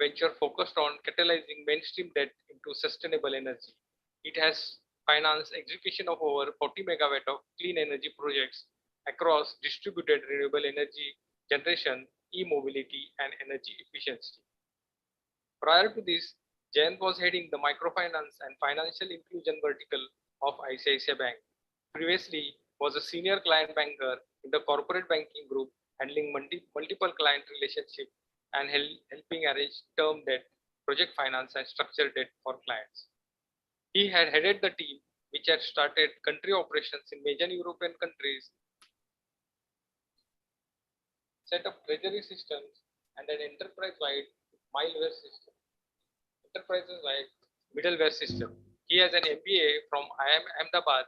venture focused on catalyzing mainstream debt into sustainable energy. It has financed execution of over 40 megawatt of clean energy projects across distributed renewable energy generation, e-mobility, and energy efficiency. Prior to this, Jayant was heading the microfinance and financial inclusion vertical of ICICI Bank. Previously, was a senior client banker in the corporate banking group, handling multiple client relationships and helping arrange term debt, project finance, and structured debt for clients. He had headed the team which had started country operations in major European countries, set up treasury systems, and an enterprise-wide middleware system. He has an MBA from IIM Ahmedabad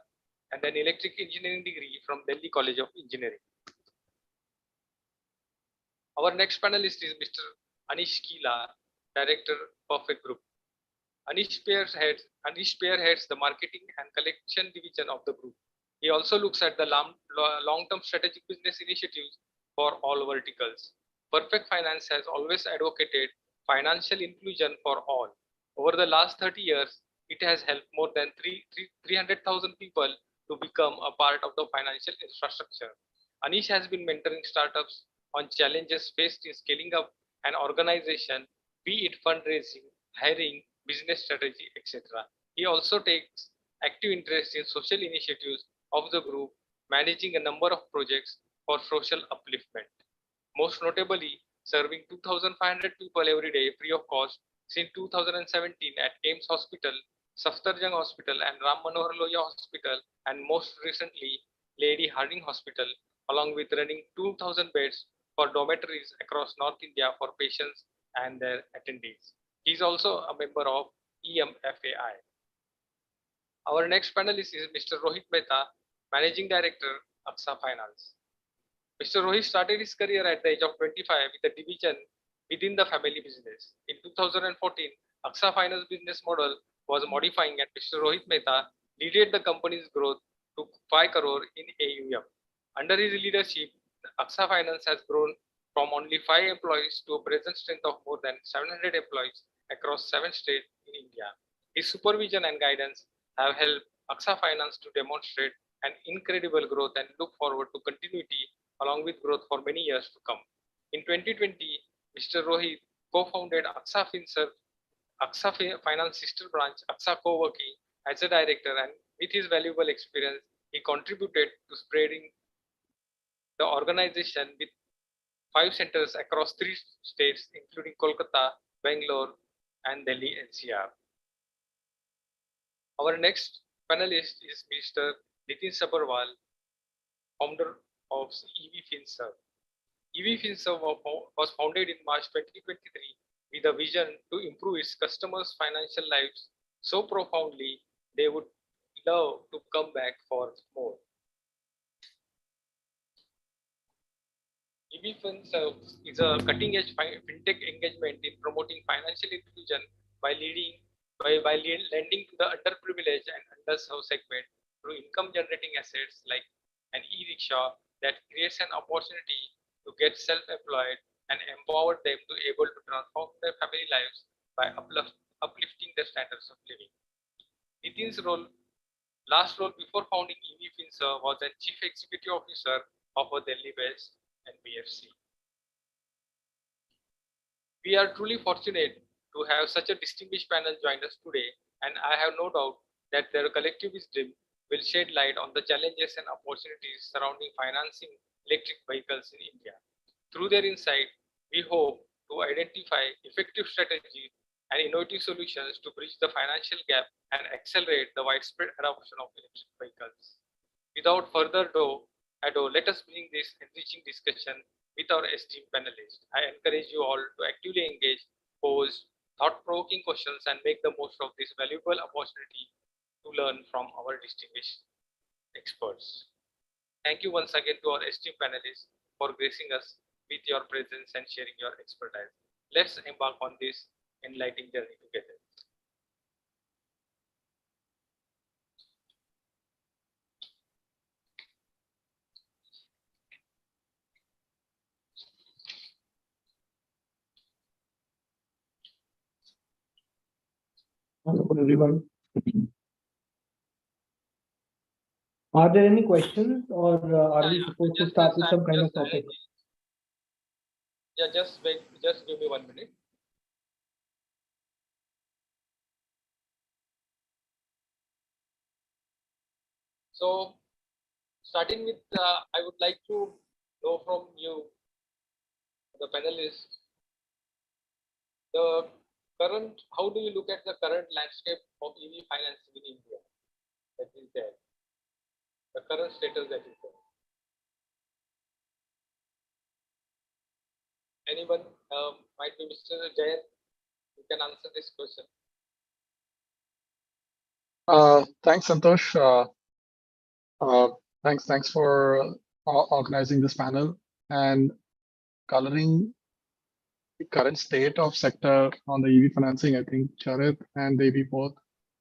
and an electric engineering degree from Delhi College of Engineering. Our next panelist is Mr. Anish Kila, Director, Perfect Group. Anish spearheads the marketing and collection division of the group. He also looks at the long-term strategic business initiatives for all verticals. Perfect Finance has always advocated financial inclusion for all. Over the last 30 years, it has helped more than 300,000 people to become a part of the financial infrastructure. Anish has been mentoring startups on challenges faced in scaling up an organization, be it fundraising, hiring, business strategy, etc. He also takes active interest in social initiatives of the group, managing a number of projects for social upliftment. Most notably, serving 2,500 people every day free of cost since 2017 at AIMS Hospital, Safdarjung Hospital, and Ram Manohar Lohia Hospital, and most recently, Lady Harding Hospital, along with running 2,000 beds for dormitories across North India for patients and their attendees. He is also a member of EMFAI. Our next panelist is Mr. Rohit Mehta, Managing Director, AXA Finance. Mr. Rohit started his career at the age of 25 with a division within the family business. In 2014, AXA Finance business model was modifying and Mr. Rohit Mehta led the company's growth to 5 crore in AUM. Under his leadership, AXA Finance has grown from only 5 employees to a present strength of more than 700 employees across 7 states in India. His supervision and guidance have helped AXA Finance to demonstrate an incredible growth and look forward to continuity along with growth for many years to come. In 2020, Mr. Rohit co-founded AXA FinServe, AXA Finance sister branch, AXA Co-working as a director, and with his valuable experience, he contributed to spreading the organization with 5 centers across 3 states, including Kolkata, Bangalore, and Delhi NCR. Our next panelist is Mr. Nitin Sabharwal, founder of EV FinServe. EV FinServe was founded in March 2023 with a vision to improve its customers' financial lives so profoundly they would love to come back for more. EV Funds is a cutting-edge fintech engagement in promoting financial inclusion by lending to the underprivileged and underserved segment through income-generating assets like an e-rickshaw that creates an opportunity to get self-employed and empower them to able to transform their family lives by uplifting their standards of living. Nitin's last role before founding EV Finserv was as Chief Executive Officer of a Delhi-based NBFC. We are truly fortunate to have such a distinguished panel join us today, and I have no doubt that their collective wisdom will shed light on the challenges and opportunities surrounding financing electric vehicles in India. Through their insight, we hope to identify effective strategies and innovative solutions to bridge the financial gap and accelerate the widespread adoption of electric vehicles. Without further ado, let us begin this enriching discussion with our esteemed panelists. I encourage you all to actively engage, pose thought-provoking questions, and make the most of this valuable opportunity to learn from our distinguished experts. Thank you once again to our esteemed panelists for gracing us with your presence and sharing your expertise. Let's embark on this enlightening journey together. Hello, everyone. Are there any questions, or are we supposed to start with some kind of topic? Yeah, just wait, just give me 1 minute. So, starting with, I would like to know from you, the panelists, how do you look at the current landscape of EV financing in India that is there? The current status that is there. Anyone, might be Mr. Jayant, you can answer this question. Thanks, Santosh. Thanks for organizing this panel and coloring the current state of sector on the EV financing. I think Charit and Devi both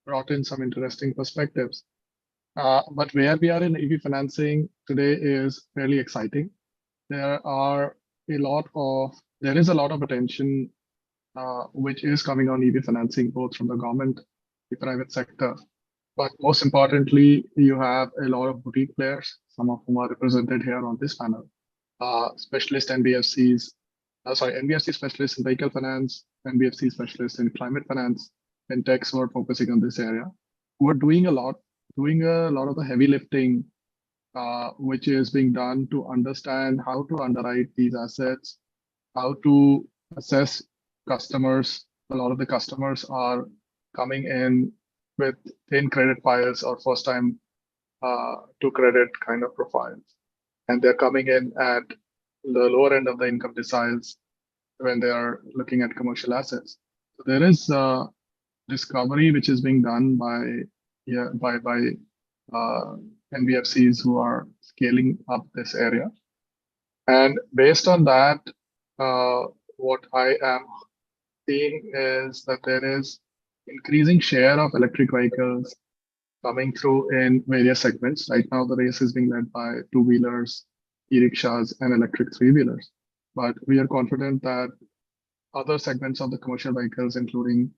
brought in some interesting perspectives. But where we are in EV financing today is fairly exciting. There is a lot of attention which is coming on EV financing, both from the government, the private sector. But most importantly, you have a lot of boutique players, some of whom are represented here on this panel, specialist NBFCs, NBFC specialists in vehicle finance, NBFC specialists in climate finance, fintechs who are focusing on this area. We're doing a lot of the heavy lifting, which is being done to understand how to underwrite these assets, how to assess customers. A lot of the customers are coming in with thin credit files or first time to credit kind of profiles. And they're coming in at the lower end of the income deciles when they are looking at commercial assets. So there is discovery which is being done by NBFCs who are scaling up this area. And based on that, what I am seeing is that there is increasing share of electric vehicles coming through in various segments. Right now, the race is being led by two-wheelers, e-rickshaws, and electric three-wheelers. But we are confident that other segments of the commercial vehicles, including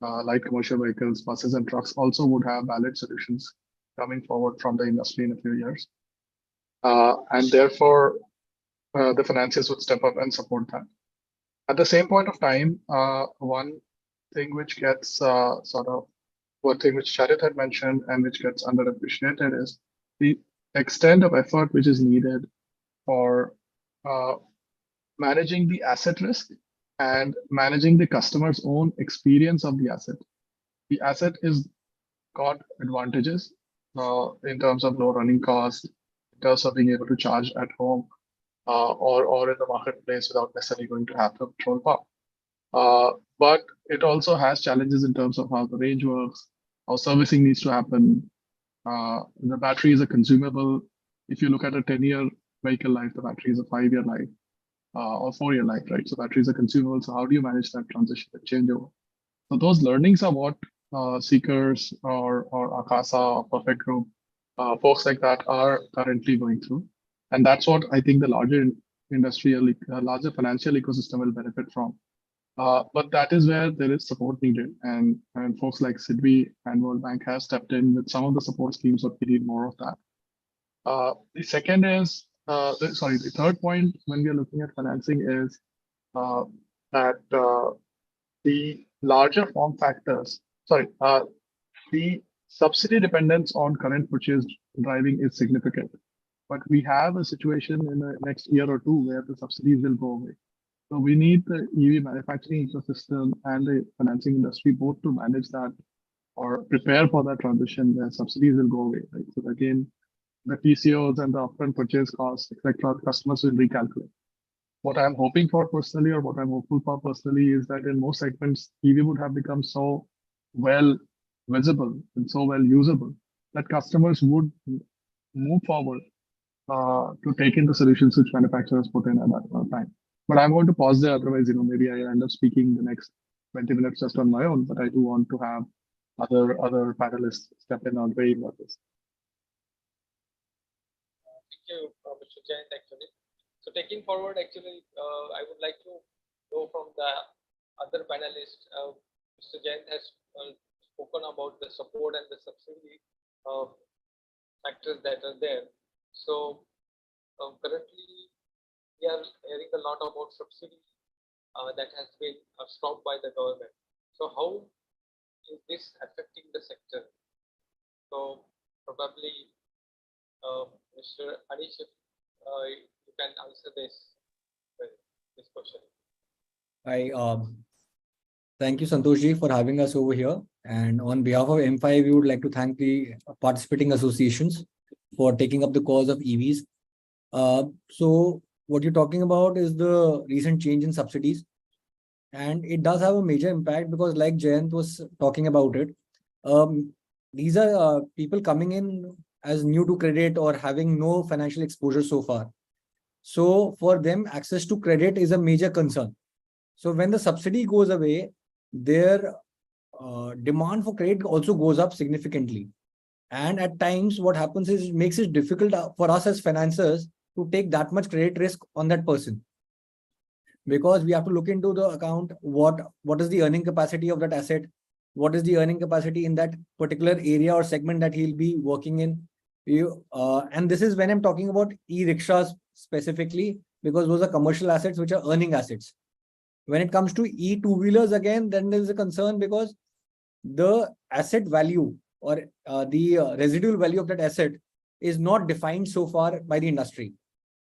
light commercial vehicles, buses, and trucks, also would have valid solutions coming forward from the industry in a few years. And therefore, the financiers would step up and support that. At the same point of time, one thing which gets one thing which Charit had mentioned and which gets underappreciated is the extent of effort which is needed for managing the asset risk and managing the customer's own experience of the asset. The asset is got advantages in terms of low running costs, in terms of being able to charge at home or in the marketplace without necessarily going to have the petrol pump. But it also has challenges in terms of how the range works, how servicing needs to happen, The battery is a consumable. If you look at a 10-year vehicle life, the battery is a 5-year life or 4-year life, right? So battery is a consumable. So how do you manage that transition, that changeover? So those learnings are what Seekers or Akasa or Perfect Group, folks like that are currently going through. And that's what I think the larger industrial, larger financial ecosystem will benefit from. But that is where there is support needed. And folks like SIDBI and World Bank have stepped in with some of the support schemes, but we need more of that. The second is, the third point when we are looking at financing is that the larger form factors, the subsidy dependence on current purchase driving is significant. But we have a situation in the next year or two where the subsidies will go away. So we need the EV manufacturing ecosystem and the financing industry both to manage that or prepare for that transition where subsidies will go away. Right? So again, the TCOs and the upfront purchase costs, etc., customers will recalculate. What I'm hoping for personally, or what I'm hopeful for personally, is that in most segments, EV would have become so well visible and so well usable that customers would move forward to take in the solutions which manufacturers put in at that point of time. But I'm going to pause there. Otherwise, maybe I end up speaking the next 20 minutes just on my own. But I do want to have other panelists step in on weighing on this. Thank you, Mr. Jain, actually. So taking forward, actually, I would like to know from the other panelists. Mr. Jain has spoken about the support and the subsidy factors that are there. So currently, we are hearing a lot about subsidy that has been stopped by the government. So how is this affecting the sector? So probably Mr. Anish, you can answer this question. Thank you, Santoshji, for having us over here. And on behalf of M5, we would like to thank the participating associations for taking up the cause of EVs. So what you're talking about is the recent change in subsidies. And it does have a major impact because like Jayant was talking about it, these are people coming in as new to credit or having no financial exposure so far. So for them, access to credit is a major concern. So when the subsidy goes away, their demand for credit also goes up significantly. And at times, what happens is it makes it difficult for us as financiers to take that much credit risk on that person. Because we have to look into the account, what is the earning capacity of that asset? What is the earning capacity in that particular area or segment that he'll be working in? And this is when I'm talking about e-rickshaws specifically, because those are commercial assets which are earning assets. When it comes to e-two-wheelers, again, then there is a concern because the asset value or the residual value of that asset is not defined so far by the industry.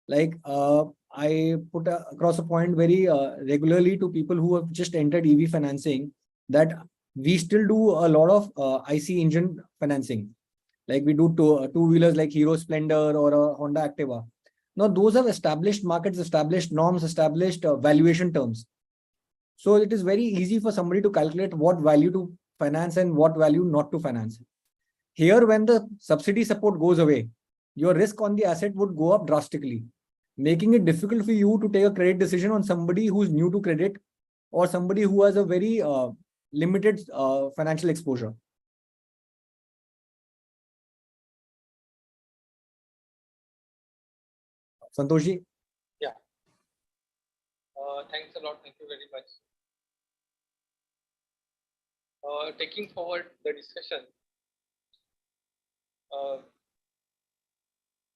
Like I put across a point very regularly to people who have just entered EV financing that we still do a lot of IC engine financing. Like we do two-wheelers like Hero Splendor or a Honda Activa. Now those have established markets, established norms, established valuation terms. So it is very easy for somebody to calculate what value to finance and what value not to finance. Here, when the subsidy support goes away, your risk on the asset would go up drastically, making it difficult for you to take a credit decision on somebody who's new to credit or somebody who has a very limited financial exposure. Santoshji? Yeah. Thanks a lot. Thank you very much. Taking forward the discussion,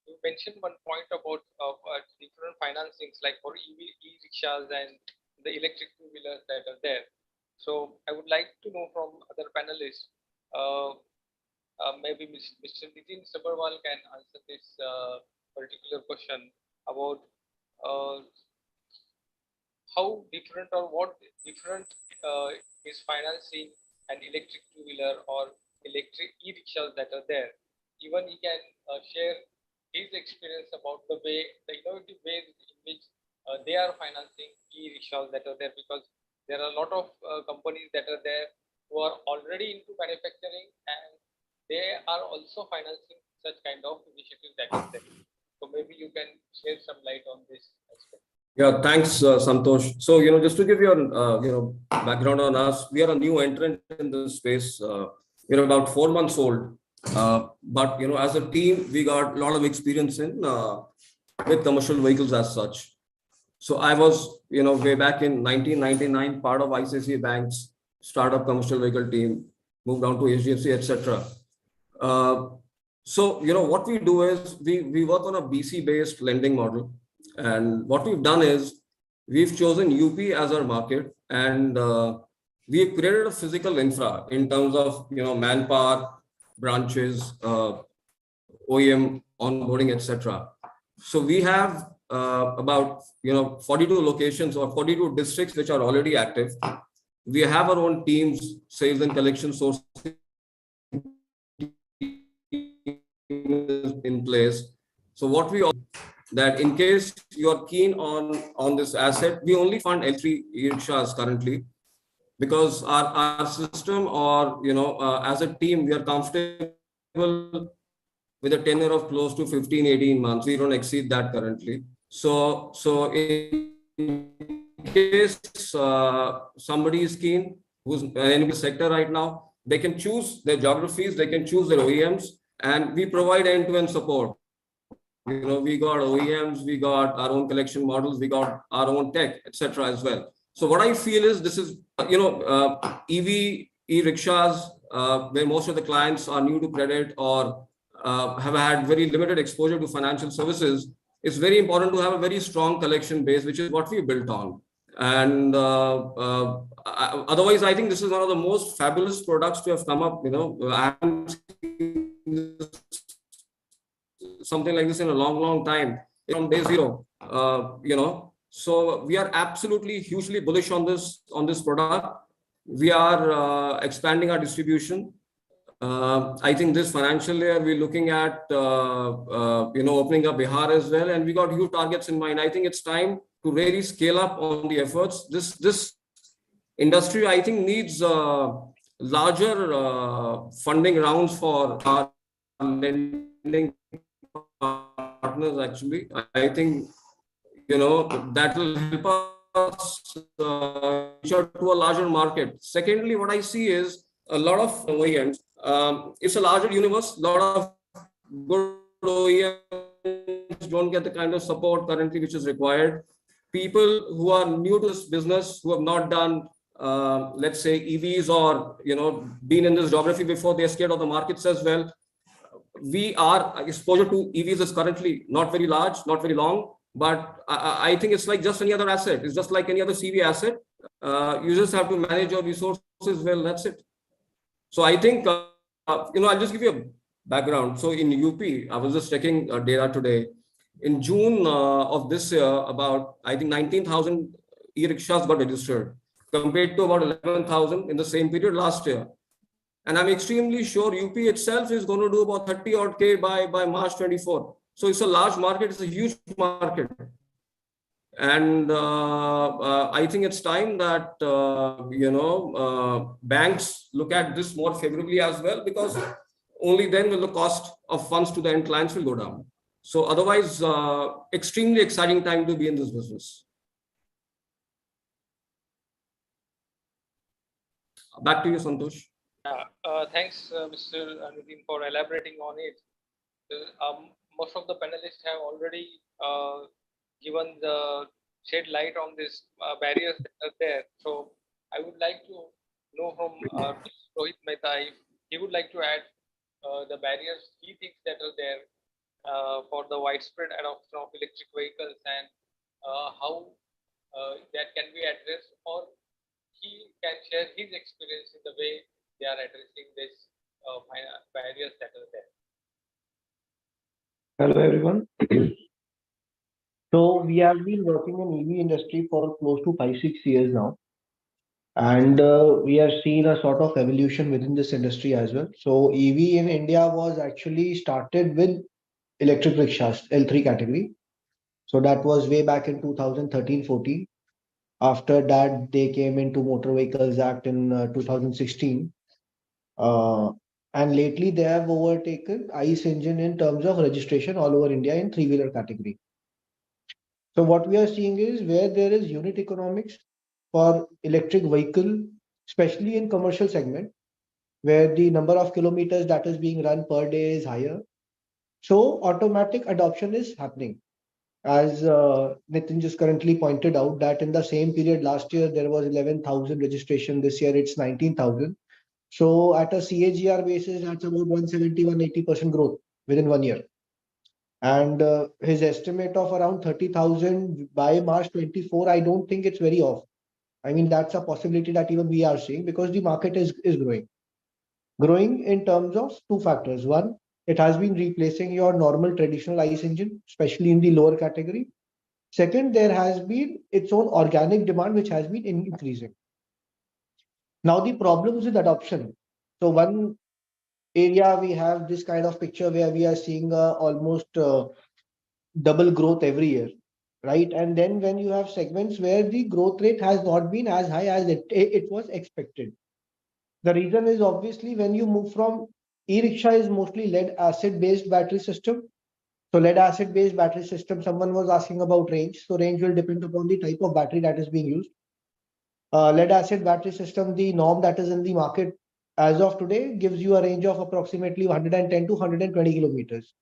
you mentioned one point about different financings like for e-rickshaws and the electric two-wheelers that are there. So I would like to know from other panelists, maybe Mr. Nitin Sabharwal can answer this particular question about how different or what different is financing an electric two-wheeler or electric e-rickshaws that are there. Even he can share his experience about the innovative ways in which they are financing e-rickshaws that are there, because there are a lot of companies that are there who are already into manufacturing and they are also financing such kind of initiatives that is there. So maybe you can share some light on this aspect. Yeah, thanks, Santosh. So, just to give you background on us, we are a new entrant in this space. We're about 4 months old, but as a team, we got a lot of experience in with commercial vehicles as such. So I was, way back in 1999, part of ICICI Bank's startup commercial vehicle team, moved down to HDFC, etc. So, what we do is we work on a BC based lending model. And what we've done is we've chosen UP as our market, and we've created a physical infra in terms of, manpower, branches, OEM onboarding, etc. So we have about 42 locations or 42 districts which are already active. We have our own teams, sales and collection sourcing in place. So what we that in case you are keen on this asset, we only fund L3 e-rickshaws currently, because our system, or as a team, we are comfortable with a tenure of close to 15-18 months. We don't exceed that currently. So in case somebody is keen, who's in any sector right now, they can choose their geographies, they can choose their OEMs, and we provide end-to-end support. We got OEMs, we got our own collection models, we got our own tech, etc. as well. So what I feel is this is, EV, e-rickshaws, where most of the clients are new to credit or have had very limited exposure to financial services. It's very important to have a very strong collection base, which is what we built on. And otherwise, I think this is one of the most fabulous products to have come up. I haven't seen something like this in a long time, from day zero. So we are absolutely hugely bullish on this product. We are expanding our distribution. I think this financial year we're looking at opening up Bihar as well, and we got huge targets in mind. I think it's time to really scale up on the efforts. This industry, I think, needs larger funding rounds for our lending partners. Actually, I think that will help us reach out to a larger market. Secondly, what I see is a lot of OEMs. It's a larger universe. A lot of good OEMs don't get the kind of support currently which is required. People who are new to this business, who have not done, let's say, EVs, or been in this geography before, they're scared of the markets as well. Our exposure to EVs is currently not very large, not very long, but I think it's like just any other asset. It's just like any other CV asset. You just have to manage your resources well. That's it. So I think, I'll just give you a background. So in UP, I was just checking data today. In June of this year, about, I think, 19,000 e-rickshaws got registered, compared to about 11,000 in the same period last year. And I'm extremely sure UP itself is going to do about 30 odd K by March 24. So it's a large market. It's a huge market. And I think it's time that, banks look at this more favorably as well, because only then will the cost of funds to the end clients will go down. So otherwise, extremely exciting time to be in this business. Back to you, Santosh. Thanks, Mr. Nitin, for elaborating on it. Most of the panelists have already given the shed light on this barriers that are there. So I would like to know from Rohit Mehta if he would like to add the barriers he thinks that are there for the widespread adoption of electric vehicles, and how that can be addressed, or he can share his experience in the way they are addressing this barriers that are there. Hello, everyone. So we have been working in EV industry for close to 5-6 years now, and we have seen a sort of evolution within this industry as well. So EV in India was actually started with electric rickshaws, L3 category. So that was way back in 2013-14. After that, they came into Motor Vehicles Act in 2016. And lately, they have overtaken ICE engine in terms of registration all over India in three-wheeler category. So what we are seeing is where there is unit economics for electric vehicle, especially in commercial segment, where the number of kilometers that is being run per day is higher. So automatic adoption is happening. As Nitin just currently pointed out that in the same period last year, there was 11,000 registration. This year, it's 19,000. So at a CAGR basis, that's about 170, 180% growth within 1 year. And his estimate of around 30,000 by March 24, I don't think it's very off. I mean, that's a possibility that even we are seeing because the market is growing. Growing in terms of two factors. One, it has been replacing your normal traditional ICE engine, especially in the lower category. Second, there has been its own organic demand, which has been increasing. Now, the problems with adoption. So one area we have this kind of picture where we are seeing almost double growth every year, right? And then when you have segments where the growth rate has not been as high as it was expected. The reason is obviously when you move from e-rickshaw is mostly lead acid based battery system. So lead acid based battery system, someone was asking about range. So range will depend upon the type of battery that is being used. Lead acid battery system, the norm that is in the market as of today gives you a range of approximately 110 to 120 kilometers,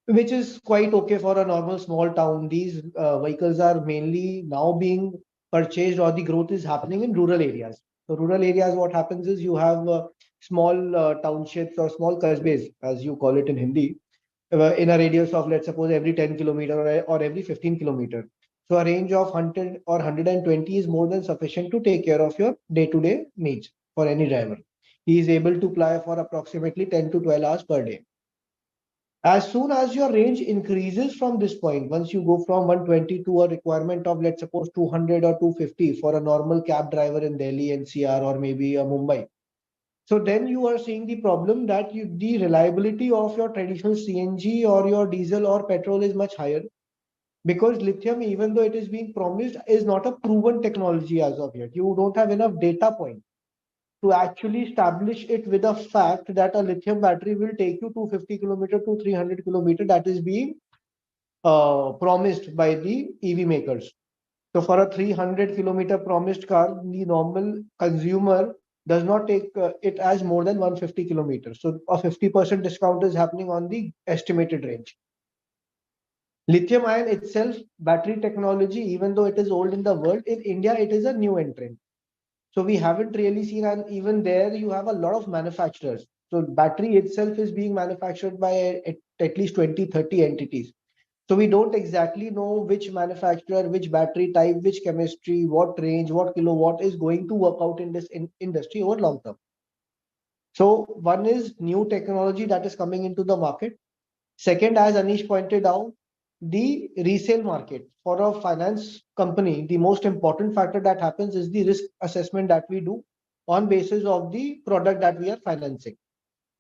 which is quite okay for a normal small town. These vehicles are mainly now being purchased or the growth is happening in rural areas. So rural areas, what happens is you have small townships or small kasbes, as you call it in Hindi, in a radius of, let's suppose, every 10 kilometer or every 15 kilometer. So a range of 100 or 120 is more than sufficient to take care of your day-to-day needs for any driver. He is able to fly for approximately 10 to 12 hours per day. As soon as your range increases from this point, once you go from 120 to a requirement of, let's suppose, 200 or 250 for a normal cab driver in Delhi, NCR, or maybe Mumbai. So then you are seeing the problem that the reliability of your traditional CNG or your diesel or petrol is much higher because lithium, even though it is being promised, is not a proven technology as of yet. You don't have enough data point to actually establish it with a fact that a lithium battery will take you 250 kilometer to 300 kilometer that is being promised by the EV makers. So for a 300 kilometer promised car, the normal consumer does not take it as more than 150 kilometers. So a 50% discount is happening on the estimated range. Lithium ion itself, battery technology, even though it is old in the world, in India, it is a new entrant. So we haven't really seen, and even there you have a lot of manufacturers. So battery itself is being manufactured by at least 20, 30 entities. So we don't exactly know which manufacturer, which battery type, which chemistry, what range, what kilowatt is going to work out in this industry over long term. So one is new technology that is coming into the market. Second, as Anish pointed out, the resale market for a finance company, the most important factor that happens is the risk assessment that we do on basis of the product that we are financing.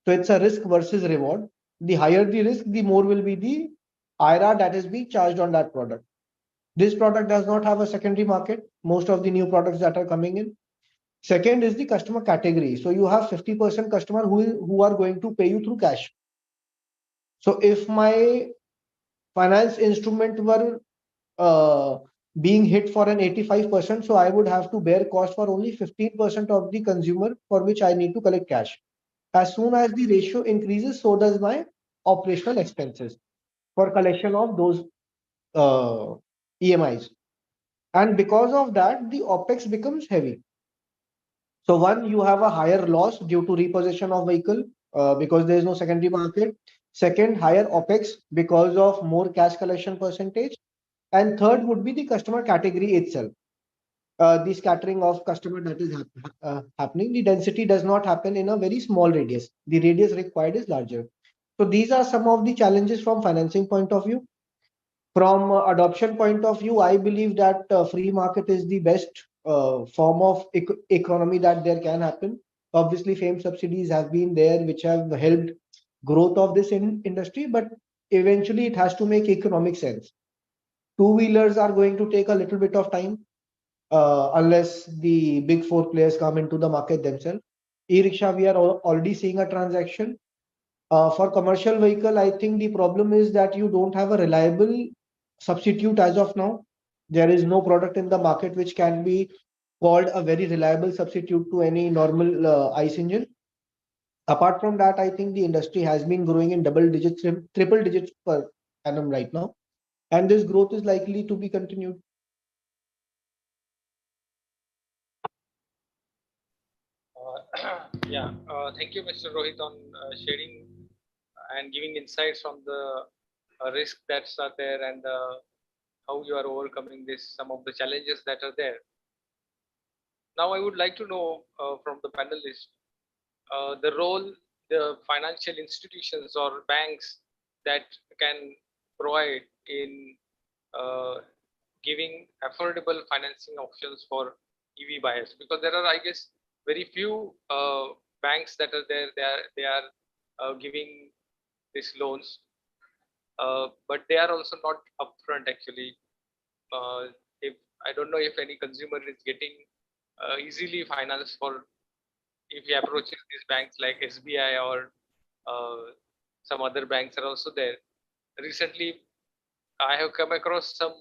So it's a risk versus reward. The higher the risk, the more will be the IRR that is being charged on that product. This product does not have a secondary market. Most of the new products that are coming in. Second is the customer category. So you have 50% customer who are going to pay you through cash. So if my finance instrument were being hit for an 85%, so I would have to bear cost for only 15% of the consumer for which I need to collect cash. As soon as the ratio increases, so does my operational expenses for collection of those EMIs. And because of that, the OPEX becomes heavy. So one, you have a higher loss due to repossession of vehicle because there is no secondary market. Second, higher OPEX because of more cash collection percentage. And third would be the customer category itself. The scattering of customer that is happening. The density does not happen in a very small radius. The radius required is larger. So these are some of the challenges from financing point of view. From adoption point of view, I believe that free market is the best form of economy that there can happen. Obviously, FAME subsidies have been there, which have helped growth of this industry, but eventually it has to make economic sense. Two-wheelers are going to take a little bit of time unless the big four players come into the market themselves. E-rickshaw, we are already seeing a transaction. For commercial vehicle, I think the problem is that you don't have a reliable substitute as of now. There is no product in the market which can be called a very reliable substitute to any normal ICE engine. Apart from that, I think the industry has been growing in double digits, triple digits per annum right now, and this growth is likely to be continued. Yeah, thank you, Mr. Rohit, on sharing and giving insights on the risk that's are there and how you are overcoming this, some of the challenges that are there. Now, I would like to know from the panelists the role the financial institutions or banks that can provide in giving affordable financing options for EV buyers, because there are, I guess, very few banks that are there. They are giving these loans, but they are also not upfront actually. If I don't know if any consumer is getting easily financed for if he approaches these banks like SBI or some other banks are also there. Recently, I have come across some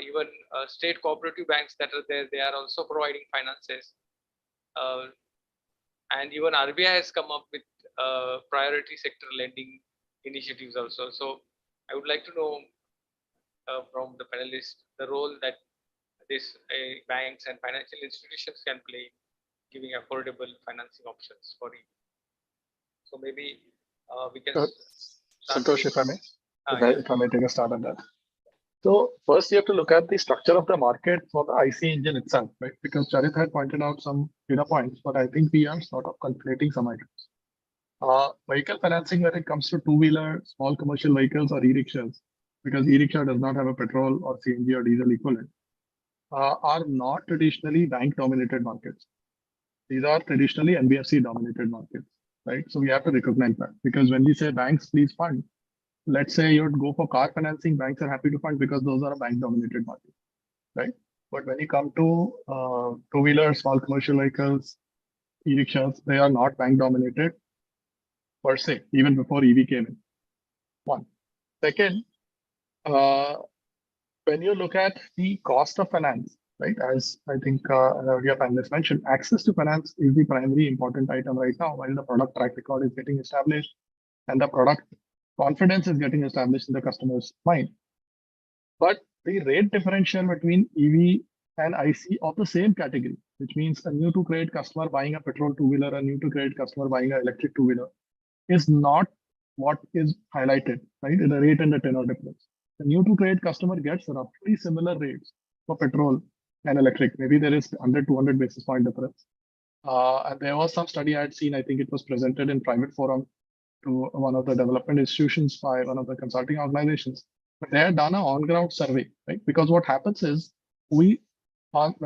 even state cooperative banks that are there. They are also providing finances, and even RBI has come up with priority sector lending initiatives also. So I would like to know from the panelists the role that these banks and financial institutions can play in giving affordable financing options for you. So maybe we can start. Santosh, if I may, Yeah. if I may take a start on that. So first, you have to look at the structure of the market for the IC engine itself, right? Because Charit had pointed out some data points, but I think we are sort of conflating some items. Vehicle financing when it comes to two-wheeler, small commercial vehicles or e-rickshaws, because e-rickshaw does not have a petrol or CNG or diesel equivalent, are not traditionally bank-dominated markets. These are traditionally NBFC-dominated markets, right? So we have to recognize that, because when we say banks, please fund, let's say you would go for car financing, banks are happy to fund because those are a bank-dominated market, right? But when you come to two-wheelers, small commercial vehicles, e-rickshaws, they are not bank-dominated per se, even before EV came in. One. Second, when you look at the cost of finance, right, as I think earlier panelists mentioned, access to finance is the primary important item right now, while the product track record is getting established and the product confidence is getting established in the customer's mind. But the rate differential between EV and IC of the same category, which means a new to credit customer buying a petrol two-wheeler, a new to credit customer buying an electric two-wheeler, is not what is highlighted, right? In the rate and the tenor difference. The new to credit customer gets roughly similar rates for petrol and electric. Maybe there is 100, 200 basis point difference. And there was some study I had seen, I think it was presented in private forum to one of the development institutions by one of the consulting organizations. But they had done an on-ground survey, right? Because what happens is when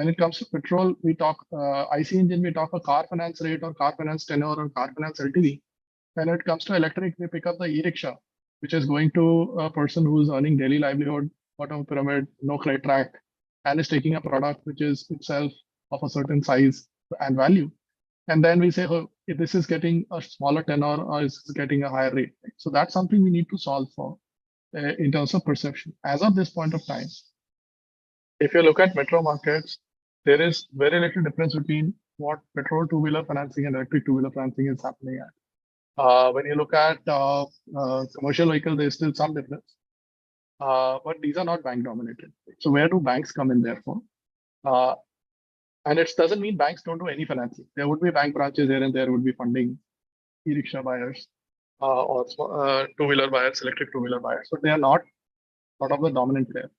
it comes to petrol, we talk IC engine, we talk a car finance rate or car finance tenor or car finance LTV. When it comes to electric, we pick up the e-rickshaw, which is going to a person who's earning daily livelihood, bottom of pyramid, no credit track, and is taking a product which is itself of a certain size and value. And then we say, oh, if this is getting a smaller tenor or is getting a higher rate. So that's something we need to solve for in terms of perception. As of this point of time, if you look at metro markets, there is very little difference between what petrol two-wheeler financing and electric two-wheeler financing is happening at. When you look at commercial vehicle, there's still some difference, but these are not bank dominated. So where do banks come in therefore? And it doesn't mean banks don't do any financing. There would be bank branches here and there would be funding e-rickshaw buyers or two-wheeler buyers, electric two-wheeler buyers, but they are not sort of the dominant player.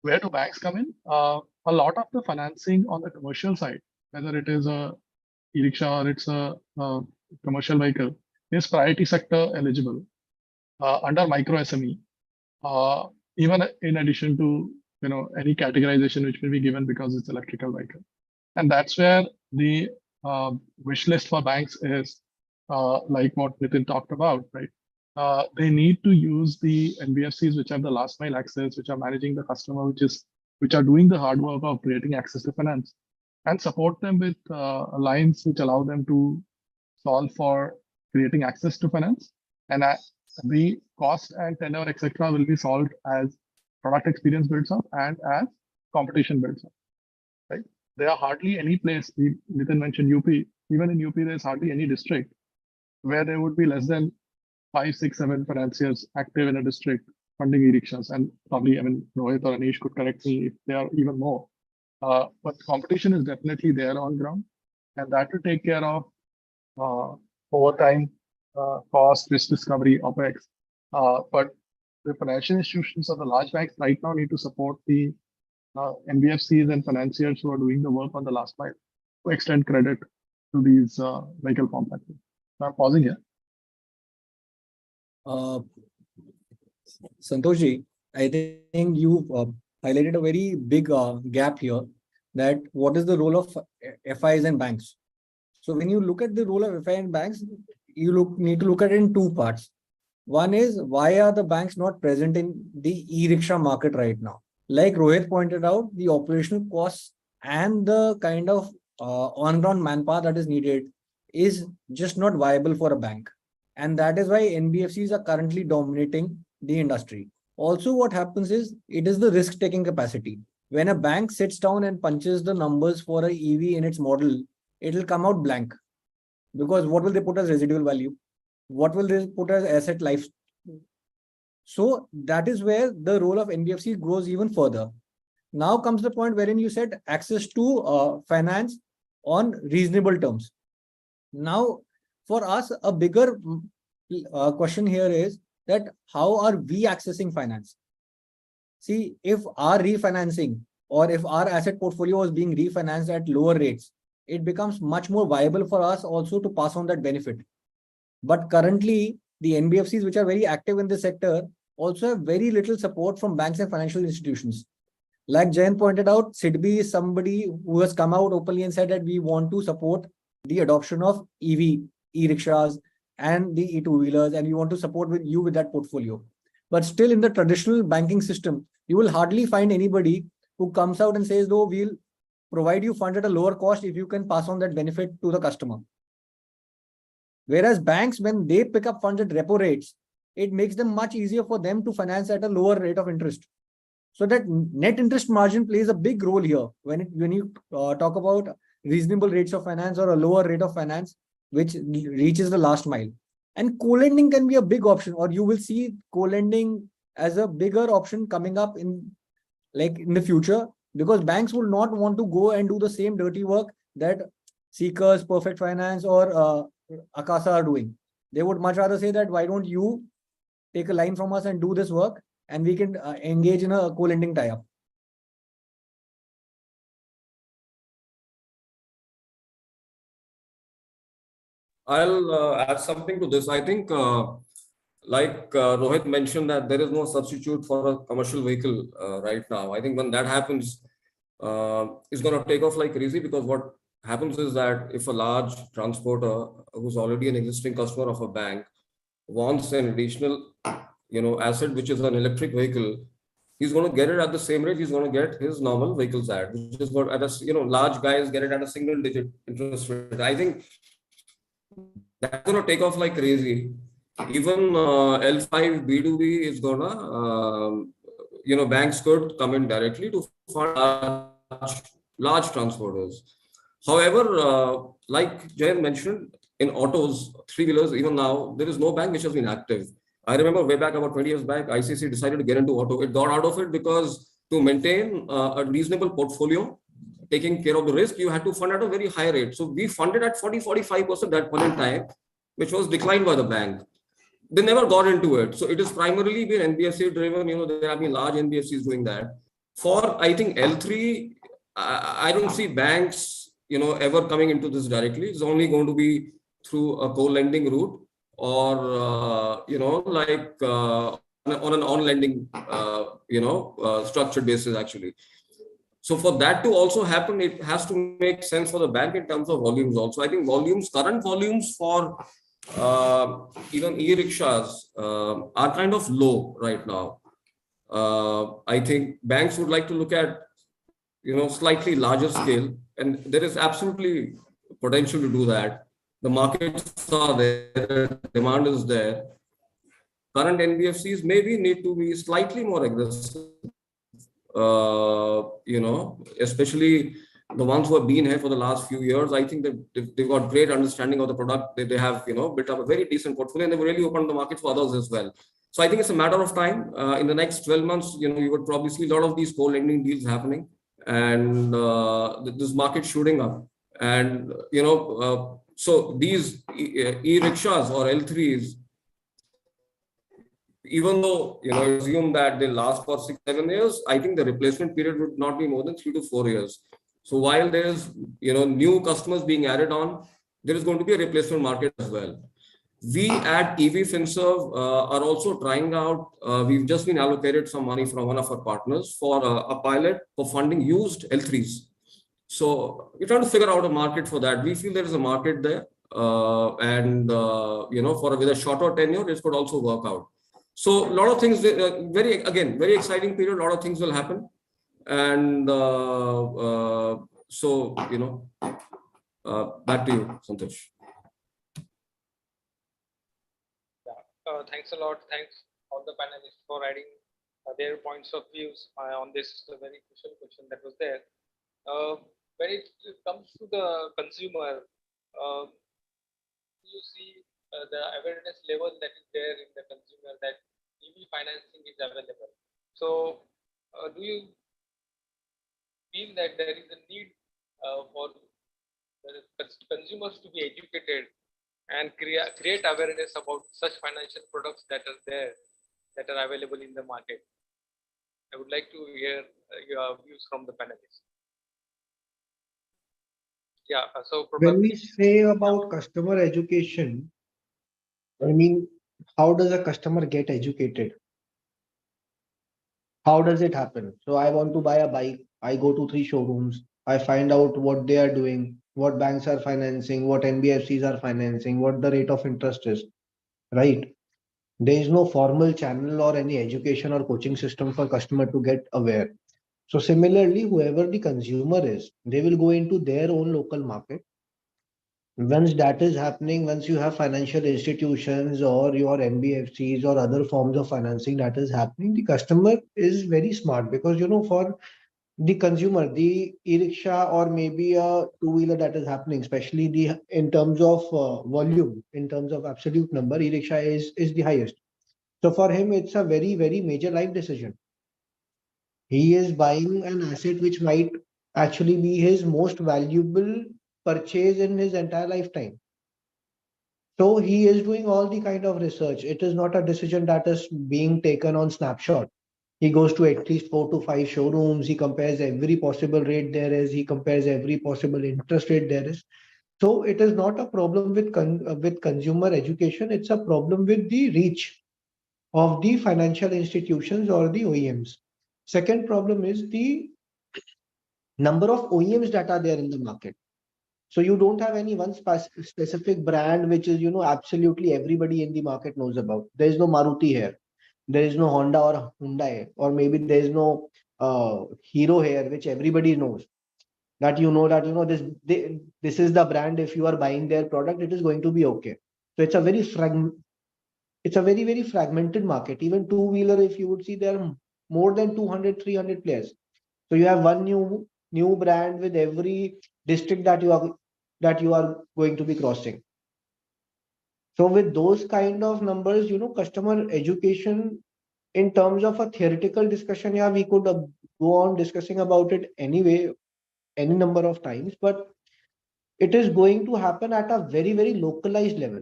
Where do banks come in? A lot of the financing on the commercial side, whether it is a e-rickshaw or it's a commercial vehicle, is priority sector eligible under micro SME, even in addition to any categorization which may be given because it's electrical vehicle. And that's where the wish list for banks is like what Nitin talked about, right? They need to use the NBFCs, which have the last mile access, which are managing the customer, which are doing the hard work of creating access to finance, and support them with lines which allow them to solve for creating access to finance, and the cost and tenure, etc., will be solved as product experience builds up and as competition builds up. Right? There are hardly any place. Nitin mentioned UP. Even in UP, there's hardly any district where there would be less than 5, 6, 7 financiers active in a district funding e-rickshaws. And probably, I mean, Rohit or Anish could correct me if there are even more. But competition is definitely there on ground, and that will take care of over time cost, risk discovery, OPEX. But the financial institutions or the large banks right now need to support the NBFCs and financiers who are doing the work on the last mile to extend credit to these vehicle form factors. So I'm pausing here. Santoshji, I think you highlighted a very big gap here, that what is the role of FIs and banks. So when you look at the role of FI and banks, you need to look at it in two parts. One is, why are the banks not present in the e-rickshaw market right now? Like Rohit pointed out, the operational costs and the kind of on-ground manpower that is needed is just not viable for a bank. And that is why NBFCs are currently dominating the industry. Also, what happens is, it is the risk-taking capacity. When a bank sits down and punches the numbers for an EV in its model, it will come out blank. Because what will they put as residual value? What will they put as asset life? So that is where the role of NBFC grows even further. Now comes the point wherein you said access to finance on reasonable terms. Now, for us, a bigger question here is that how are we accessing finance? See, if our refinancing or if our asset portfolio is being refinanced at lower rates, it becomes much more viable for us also to pass on that benefit. But currently, the NBFCs, which are very active in this sector, also have very little support from banks and financial institutions. Like Jayant pointed out, SIDBI is somebody who has come out openly and said that we want to support the adoption of EV, e-rickshaws and the e-two-wheelers, and we want to support you with that portfolio. But still, in the traditional banking system, you will hardly find anybody who comes out and says, though, we'll provide you funds at a lower cost if you can pass on that benefit to the customer. Whereas banks, when they pick up funds at repo rates, it makes them much easier for them to finance at a lower rate of interest. So that net interest margin plays a big role here when you talk about reasonable rates of finance or a lower rate of finance, which reaches the last mile. And co-lending can be a big option, or you will see co-lending as a bigger option coming up in the future, because banks will not want to go and do the same dirty work that Seekers, Perfect Finance, or Akasa are doing. They would much rather say that, why don't you take a line from us and do this work, and we can engage in a co-lending tie-up. I'll add something to this. I think, like Rohit mentioned, that there is no substitute for a commercial vehicle right now. I think when that happens, it's going to take off like crazy, because what happens is that if a large transporter who's already an existing customer of a bank wants an additional, asset, which is an electric vehicle, he's going to get it at the same rate he's going to get his normal vehicles at, which is what, at a, large guys get it at a single digit interest rate. I think that's going to take off like crazy. Even L5 B2B is gonna, banks could come in directly to fund large transporters. However, like Jayant mentioned, in autos, three-wheelers, even now, there is no bank which has been active. I remember way back about 20 years back, ICC decided to get into auto. It got out of it because to maintain a reasonable portfolio, taking care of the risk, you had to fund at a very high rate. So we funded at 40-45% that point in time, which was declined by the bank. They never got into it. So it is primarily been NBFC driven. There have been large NBFCs doing that. For, I think, L3, I don't see banks, ever coming into this directly. It's only going to be through a co-lending route, or, on an on-lending, structured basis, actually. So for that to also happen, it has to make sense for the bank in terms of volumes also. I think current volumes for even e-rickshaws are kind of low right now. I think banks would like to look at, slightly larger scale, and there is absolutely potential to do that. The markets are there, demand is there. Current NBFCs maybe need to be slightly more aggressive, especially the ones who have been here for the last few years. I think that they've got great understanding of the product. They have, built up a very decent portfolio, and they've really opened the market for others as well. So I think it's a matter of time. In the next 12 months, you would probably see a lot of these co-lending deals happening, and this market shooting up. And, so these e-rickshaws or L3s, even though assume that they last for 6-7 years, I think the replacement period would not be more than 3 to 4 years. So while there's new customers being added on, there is going to be a replacement market as well. We at EV FinServe are also trying out. We've just been allocated some money from one of our partners for a pilot for funding used L3s. So we're trying to figure out a market for that. We feel there is a market there, and with a shorter tenure, this could also work out. So a lot of things, very exciting period. A lot of things will happen, and back to you, Santosh. Thanks a lot. Thanks all the panelists for adding their points of views on this very crucial question that was there. When it comes to the consumer, you see the awareness level that is there in the consumer that EV financing is available. So, do you feel that there is a need for the consumers to be educated and create awareness about such financial products that are there, that are available in the market? I would like to hear your views from the panelists. Yeah, so probably, when we say about customer education, I mean, how does a customer get educated? How does it happen? So I want to buy a bike. I go to 3 showrooms. I find out what they are doing, what banks are financing, what NBFCs are financing, what the rate of interest is, right? There is no formal channel or any education or coaching system for customer to get aware. So similarly, whoever the consumer is, they will go into their own local market. Once that is happening, once you have financial institutions or your NBFCs or other forms of financing that is happening, the customer is very smart because, for the consumer, the e-rickshaw or maybe a two-wheeler that is happening, especially in terms of volume, in terms of absolute number, e-rickshaw is the highest. So for him, it's a very, very major life decision. He is buying an asset which might actually be his most valuable purchase in his entire lifetime. So he is doing all the kind of research. It is not a decision that is being taken on snapshot. He goes to at least 4 to 5 showrooms. He compares every possible rate there is. He compares every possible interest rate there is. So it is not a problem with consumer education. It's a problem with the reach of the financial institutions or the OEMs. Second problem is the number of OEMs that are there in the market. So you don't have any one specific brand which is, absolutely everybody in the market knows about. There is no Maruti here. There is no Honda or Hyundai, or maybe there is no Hero here, which everybody knows. That this is the brand. If you are buying their product, it is going to be okay. So it's a very very fragmented market. Even two-wheeler, if you would see, there are more than 200, 300 players. So you have one new brand with every district that you are going to be crossing. So with those kind of numbers, customer education in terms of a theoretical discussion, yeah, we could go on discussing about it anyway, any number of times, but it is going to happen at a very, very localized level.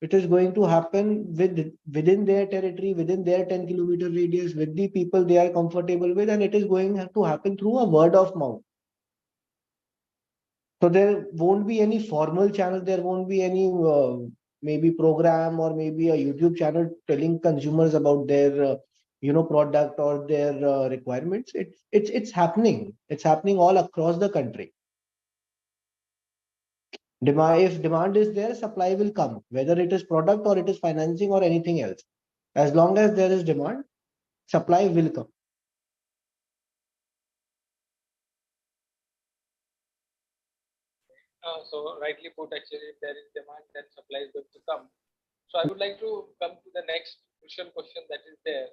It is going to happen within their territory, within their 10-kilometer radius, with the people they are comfortable with, and it is going to happen through a word of mouth. So there won't be any formal channel. There won't be any maybe program or maybe a YouTube channel telling consumers about their product or their requirements. It's happening. It's happening all across the country. If demand is there, supply will come, whether it is product or it is financing or anything else. As long as there is demand, supply will come. So rightly put, actually, if there is demand, then supply is going to come. So I would like to come to the next crucial question that is there.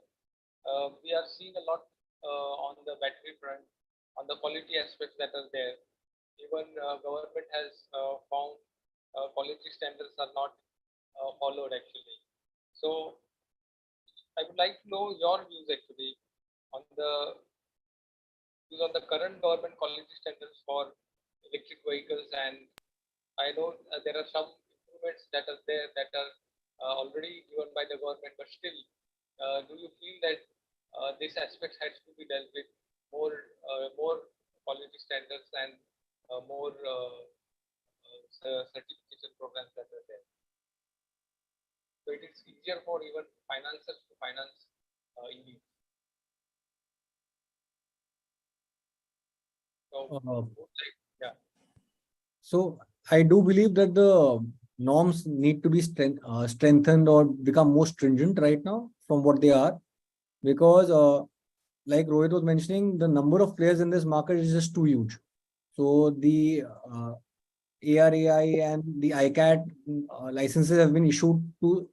We are seeing a lot on the battery front, on the quality aspects that are there. Even government has found quality standards are not followed actually. So I would like to know your views actually on the current government quality standards for electric vehicles, and I know there are some improvements that are there that are already given by the government, but still, do you feel that this aspect has to be dealt with more quality standards and more certification programs that are there? So it is easier for even financiers to finance EV. So, yeah. So I do believe that the norms need to be strengthened or become more stringent right now from what they are, because like Rohit was mentioning, the number of players in this market is just too huge. So the ARAI and the ICAT licenses have been issued to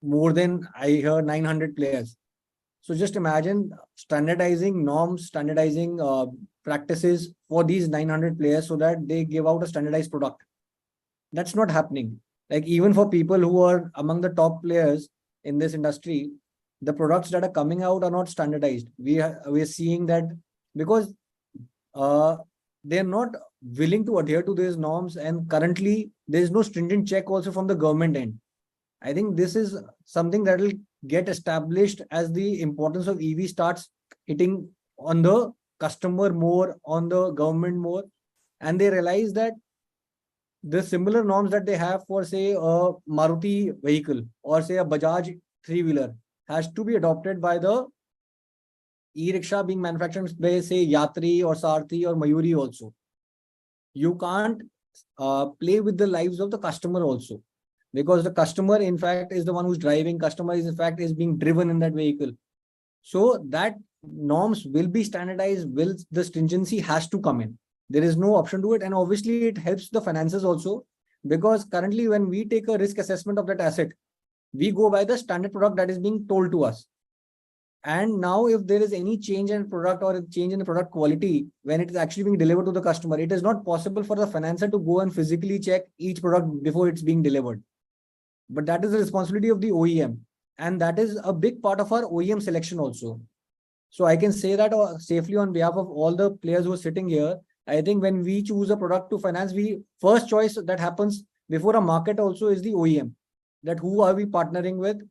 more than, I heard, 900 players. So just imagine standardizing norms, standardizing practices for these 900 players so that they give out a standardized product. That's not happening. Like even for people who are among the top players in this industry, the products that are coming out are not standardized. We are seeing that because they're not willing to adhere to these norms, and currently there is no stringent check also from the government end. I think this is something that will get established as the importance of EV starts hitting on the customer more, on the government more, and they realize that the similar norms that they have for, say, a Maruti vehicle or say a Bajaj three-wheeler has to be adopted by the e-rickshaw being manufactured by, say, Yatri or Sarthi or Mayuri also. You can't play with the lives of the customer also, because the customer in fact is the one who's driving, customer is in fact is being driven in that vehicle. So that norms will be standardized, the stringency has to come in. There is no option to it, and obviously it helps the finances also, because currently when we take a risk assessment of that asset, we go by the standard product that is being told to us. And now if there is any change in product or a change in the product quality when it is actually being delivered to the customer, it is not possible for the financer to go and physically check each product before it's being delivered. But that is the responsibility of the OEM, and that is a big part of our OEM selection also. So I can say that safely on behalf of all the players who are sitting here. I think when we choose a product to finance, we first choice that happens before a market also is the OEM. That who are we partnering with,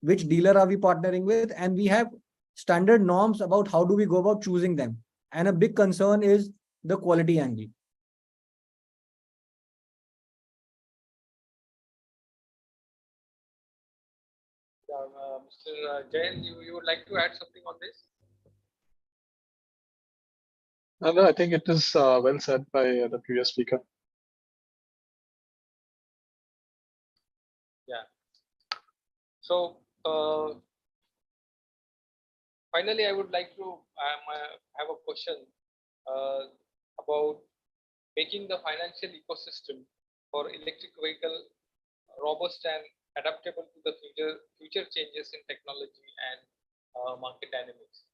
which dealer are we partnering with, and we have standard norms about how do we go about choosing them. And a big concern is the quality angle. Mr. Jain, you would like to add something on this? No, I think it is well said by the previous speaker. Yeah. So finally, I would like to have a question about making the financial ecosystem for electric vehicle robust and adaptable to the future changes in technology and market dynamics.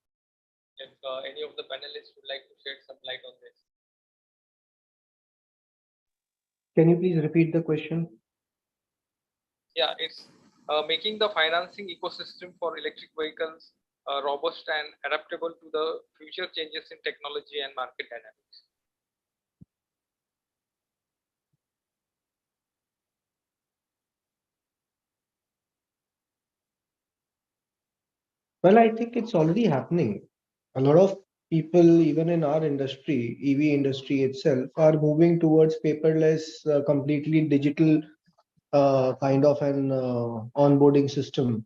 If any of the panelists would like to shed some light on this. Can you please repeat the question? Yeah, it's making the financing ecosystem for electric vehicles robust and adaptable to the future changes in technology and market dynamics. Well, I think it's already happening. A lot of people, even in our industry, EV industry itself, are moving towards paperless, completely digital kind of an onboarding system.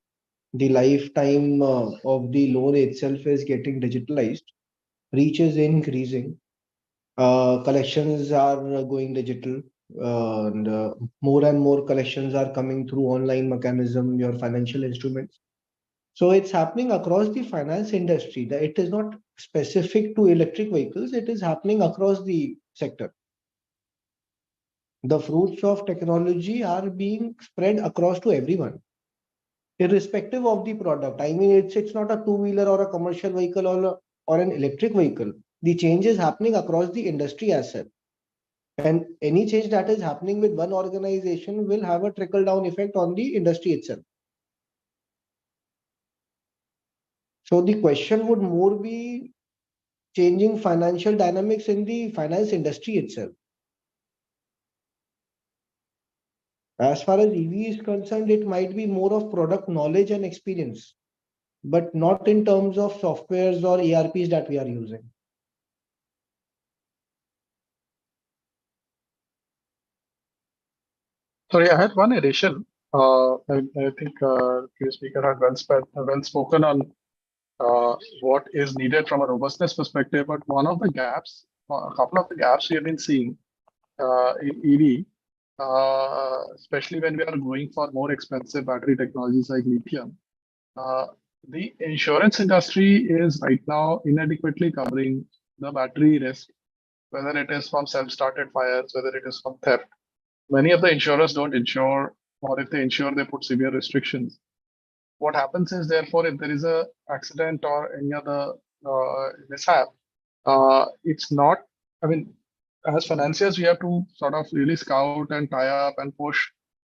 The lifetime of the loan itself is getting digitalized. Reach is increasing. Collections are going digital. And more and more collections are coming through online mechanism, your financial instruments. So it's happening across the finance industry. That it is not specific to electric vehicles. It is happening across the sector. The fruits of technology are being spread across to everyone, irrespective of the product. I mean, it's not a two-wheeler or a commercial vehicle or an electric vehicle. The change is happening across the industry as well. And any change that is happening with one organization will have a trickle-down effect on the industry itself. So the question would more be changing financial dynamics in the finance industry itself. As far as EV is concerned, it might be more of product knowledge and experience, but not in terms of softwares or ERPs that we are using. Sorry, I had one addition. I think previous speaker had well spoken on what is needed from a robustness perspective. But one of the gaps, a couple of the gaps we have been seeing in EV, especially when we are going for more expensive battery technologies like lithium, the insurance industry is right now inadequately covering the battery risk, whether it is from self-started fires, whether it is from theft. Many of the insurers don't insure, or if they insure, they put severe restrictions. What happens is, therefore, if there is a accident or any other mishap, it's not, I mean, as financiers, we have to sort of really scout and tie up and push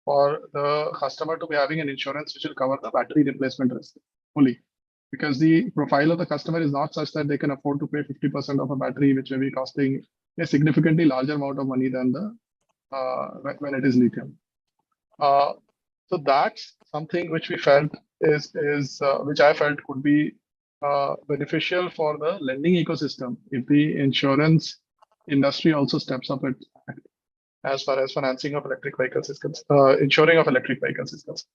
for the customer to be having an insurance which will cover the battery replacement risk fully. Because the profile of the customer is not such that they can afford to pay 50% of a battery, which may be costing a significantly larger amount of money than the when it is lithium. So that's something which we felt is which I felt could be beneficial for the lending ecosystem if the insurance industry also steps up it as far as financing of electric vehicles is concerned, insuring of electric vehicles is concerned.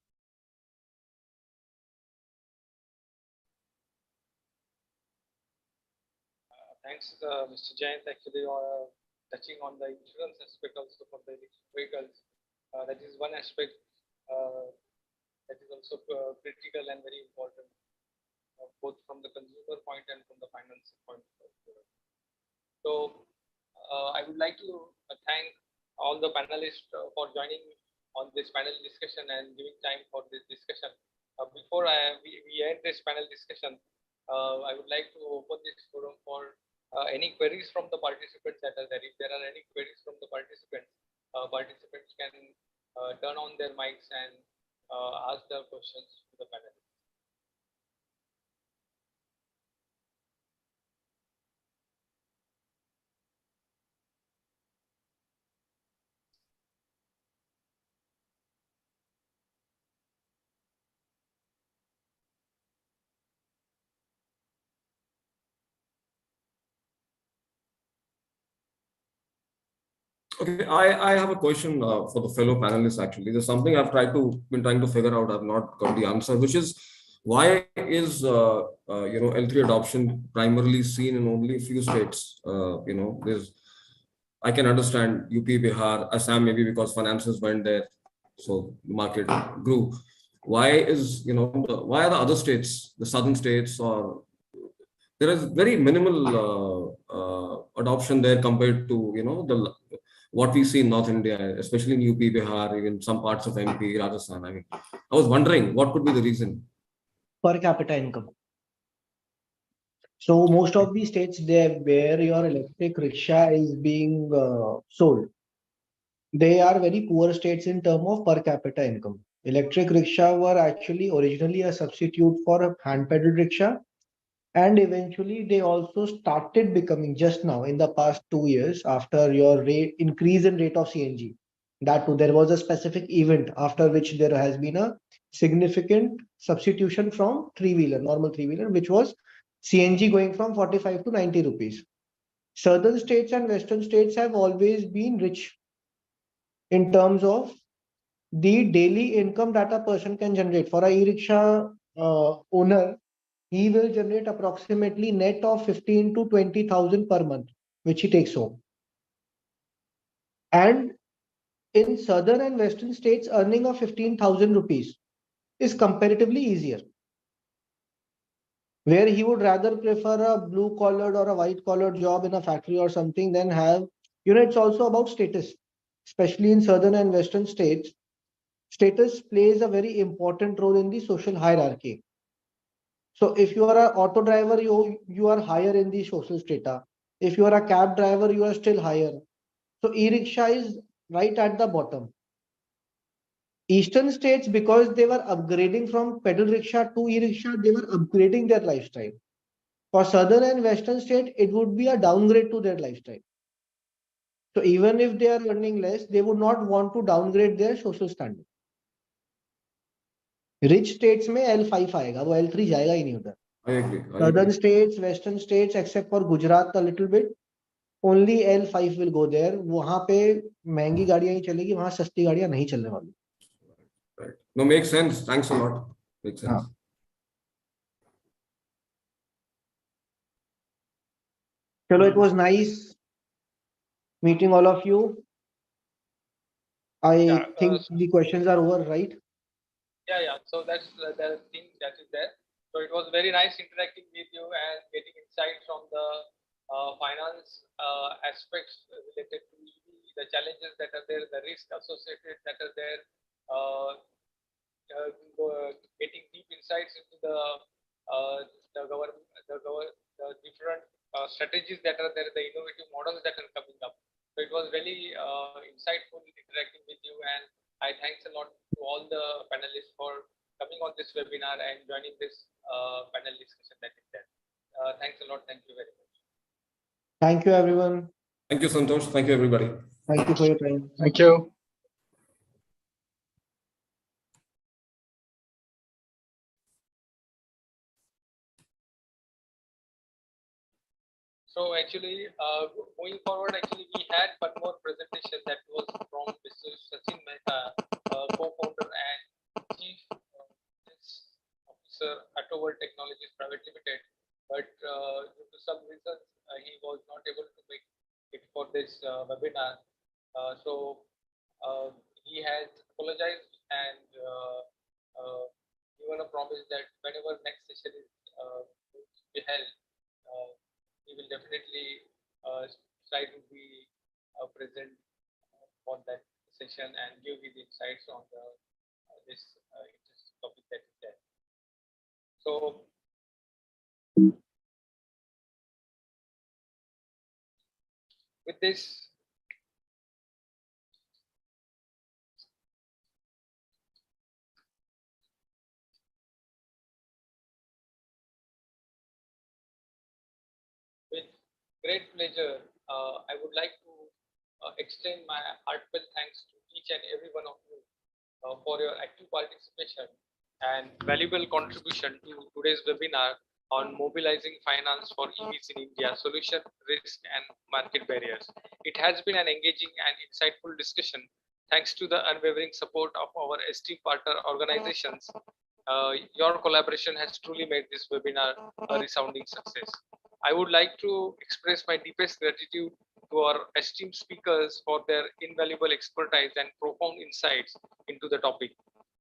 Thanks, Mr. Jain, actually touching on the insurance aspect also for the electric vehicles. That is one aspect that is also critical and very important, both from the consumer point and from the finance point of view. So I would like to thank all the panelists for joining on this panel discussion and giving time for this discussion. Before we end this panel discussion, I would like to open this forum for any queries from the participants that are there. If there are any queries from the participants, participants can turn on their mics and ask their questions to the panelists. Okay, I have a question for the fellow panelists. Actually, there's something been trying to figure out. I've not got the answer, which is why is L3 adoption primarily seen in only a few states? I can understand UP, Bihar, Assam, maybe because finances went there, so the market grew. Why is why are the other states, the southern states, or there is very minimal adoption there compared to the what we see in North India, especially in UP, Bihar, even some parts of MP, Rajasthan. I mean, I was wondering what could be the reason. Per capita income. So most of the states there where your electric rickshaw is being sold, they are very poor states in terms of per capita income. Electric rickshaw were actually originally a substitute for a hand pedal rickshaw. And eventually they also started becoming just now in the past 2 years after your increase in rate of CNG. That too, there was a specific event after which there has been a significant substitution from normal three-wheeler, which was CNG going from 45 to 90 rupees. Southern states and western states have always been rich in terms of the daily income that a person can generate. For a e-rickshaw owner, he will generate approximately net of 15 to 20,000 per month, which he takes home. And in southern and western states, earning of 15,000 rupees is comparatively easier, where he would rather prefer a blue collared or a white collared job in a factory or something than have, it's also about status. especially in southern and western states, status plays a very important role in the social hierarchy. So if you are an auto driver, you are higher in the social strata. If you are a cab driver, you are still higher. So e-rickshaw is right at the bottom. Eastern states, because they were upgrading from pedal rickshaw to e-rickshaw, they were upgrading their lifestyle. For southern and western state, it would be a downgrade to their lifestyle. So even if they are earning less, they would not want to downgrade their social standard. Rich states में L5 आएगा, वो L3 जाएगा ही नहीं उधर. I agree. Southern states, western states, except for Gujarat a little bit, only L5 will go there. वहाँ पे महंगी गाड़ियाँ ही चलेगी, वहाँ सस्ती गाड़ियाँ नहीं चलने वाली. Right. No, makes sense. Thanks a lot. Makes sense. हाँ. चलो, it was nice meeting all of you. I think the questions are over, right? Yeah. So that's the thing that is there. So it was very nice interacting with you and getting insights from the finance aspects related to EV, the challenges that are there, the risk associated that are there, getting deep insights into the government, the different strategies that are there, the innovative models that are coming up. So it was really insightful interacting with you, and I thanks a lot to all the panelists for coming on this webinar and joining this panel discussion that is there. Thanks a lot. Thank you very much. Thank you, everyone. Thank you, Santosh. Thank you, everybody. Thank you for your time. Thank you. So actually, going forward, actually we had one more presentation that was from Mr. Sachin Mehta, co-founder and chief officer at World Technologies Private Limited. But due to some reasons, he was not able to make it for this webinar. So he has apologized and given a promise that whenever next session is going to be held, we will definitely try to be present for that session and give you the insights on this interesting topic that is there. So, with this, with great pleasure, I would like to extend my heartfelt thanks to each and every one of you for your active participation and valuable contribution to today's webinar on mobilizing finance for EVs in India, solution, risk, and market barriers. It has been an engaging and insightful discussion. Thanks to the unwavering support of our esteemed partner organizations, your collaboration has truly made this webinar a resounding success. I would like to express my deepest gratitude to our esteemed speakers for their invaluable expertise and profound insights into the topic.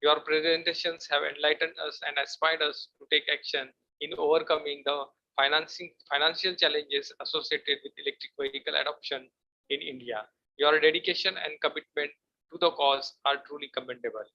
Your presentations have enlightened us and inspired us to take action in overcoming the financial challenges associated with electric vehicle adoption in India. Your dedication and commitment to the cause are truly commendable.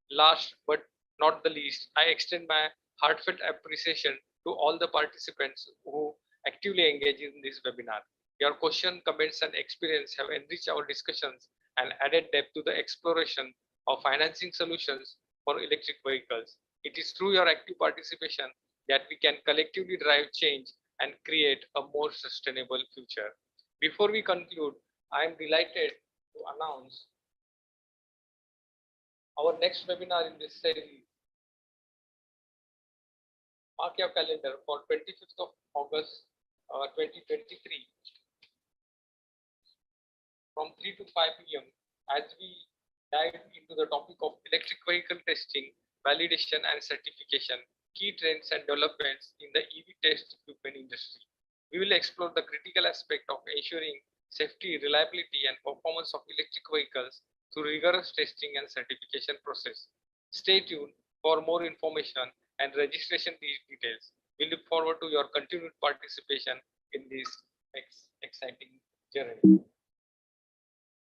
Last but not the least, I extend my heartfelt appreciation to all the participants who actively engage in this webinar. Your question, comments, and experience have enriched our discussions and added depth to the exploration of financing solutions for electric vehicles. It is through your active participation that we can collectively drive change and create a more sustainable future. Before we conclude, I am delighted to announce our next webinar in this series. Mark your calendar for 25th of August 2023 from 3 to 5 p.m. as we dive into the topic of electric vehicle testing, validation, and certification, key trends and developments in the EV test equipment industry. We will explore the critical aspect of ensuring safety, reliability, and performance of electric vehicles through rigorous testing and certification process. Stay tuned for more information and registration details. We look forward to your continued participation in this exciting journey.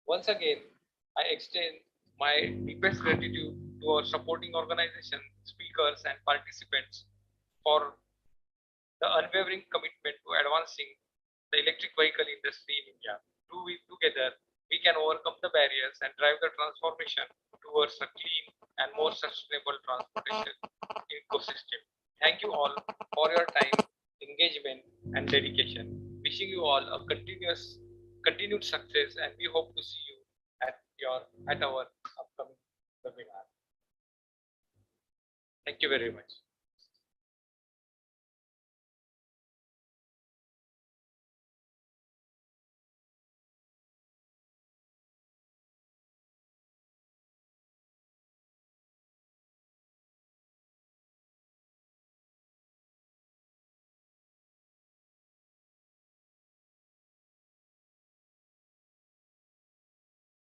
Once again, I extend my deepest gratitude to our supporting organization, speakers, and participants for the unwavering commitment to advancing the electric vehicle industry in India. Together, we can overcome the barriers and drive the transformation towards a clean and more sustainable transportation ecosystem. Thank you all for your time, engagement, and dedication. Wishing you all a continued success, and we hope to see you at our upcoming webinar. Thank you very much.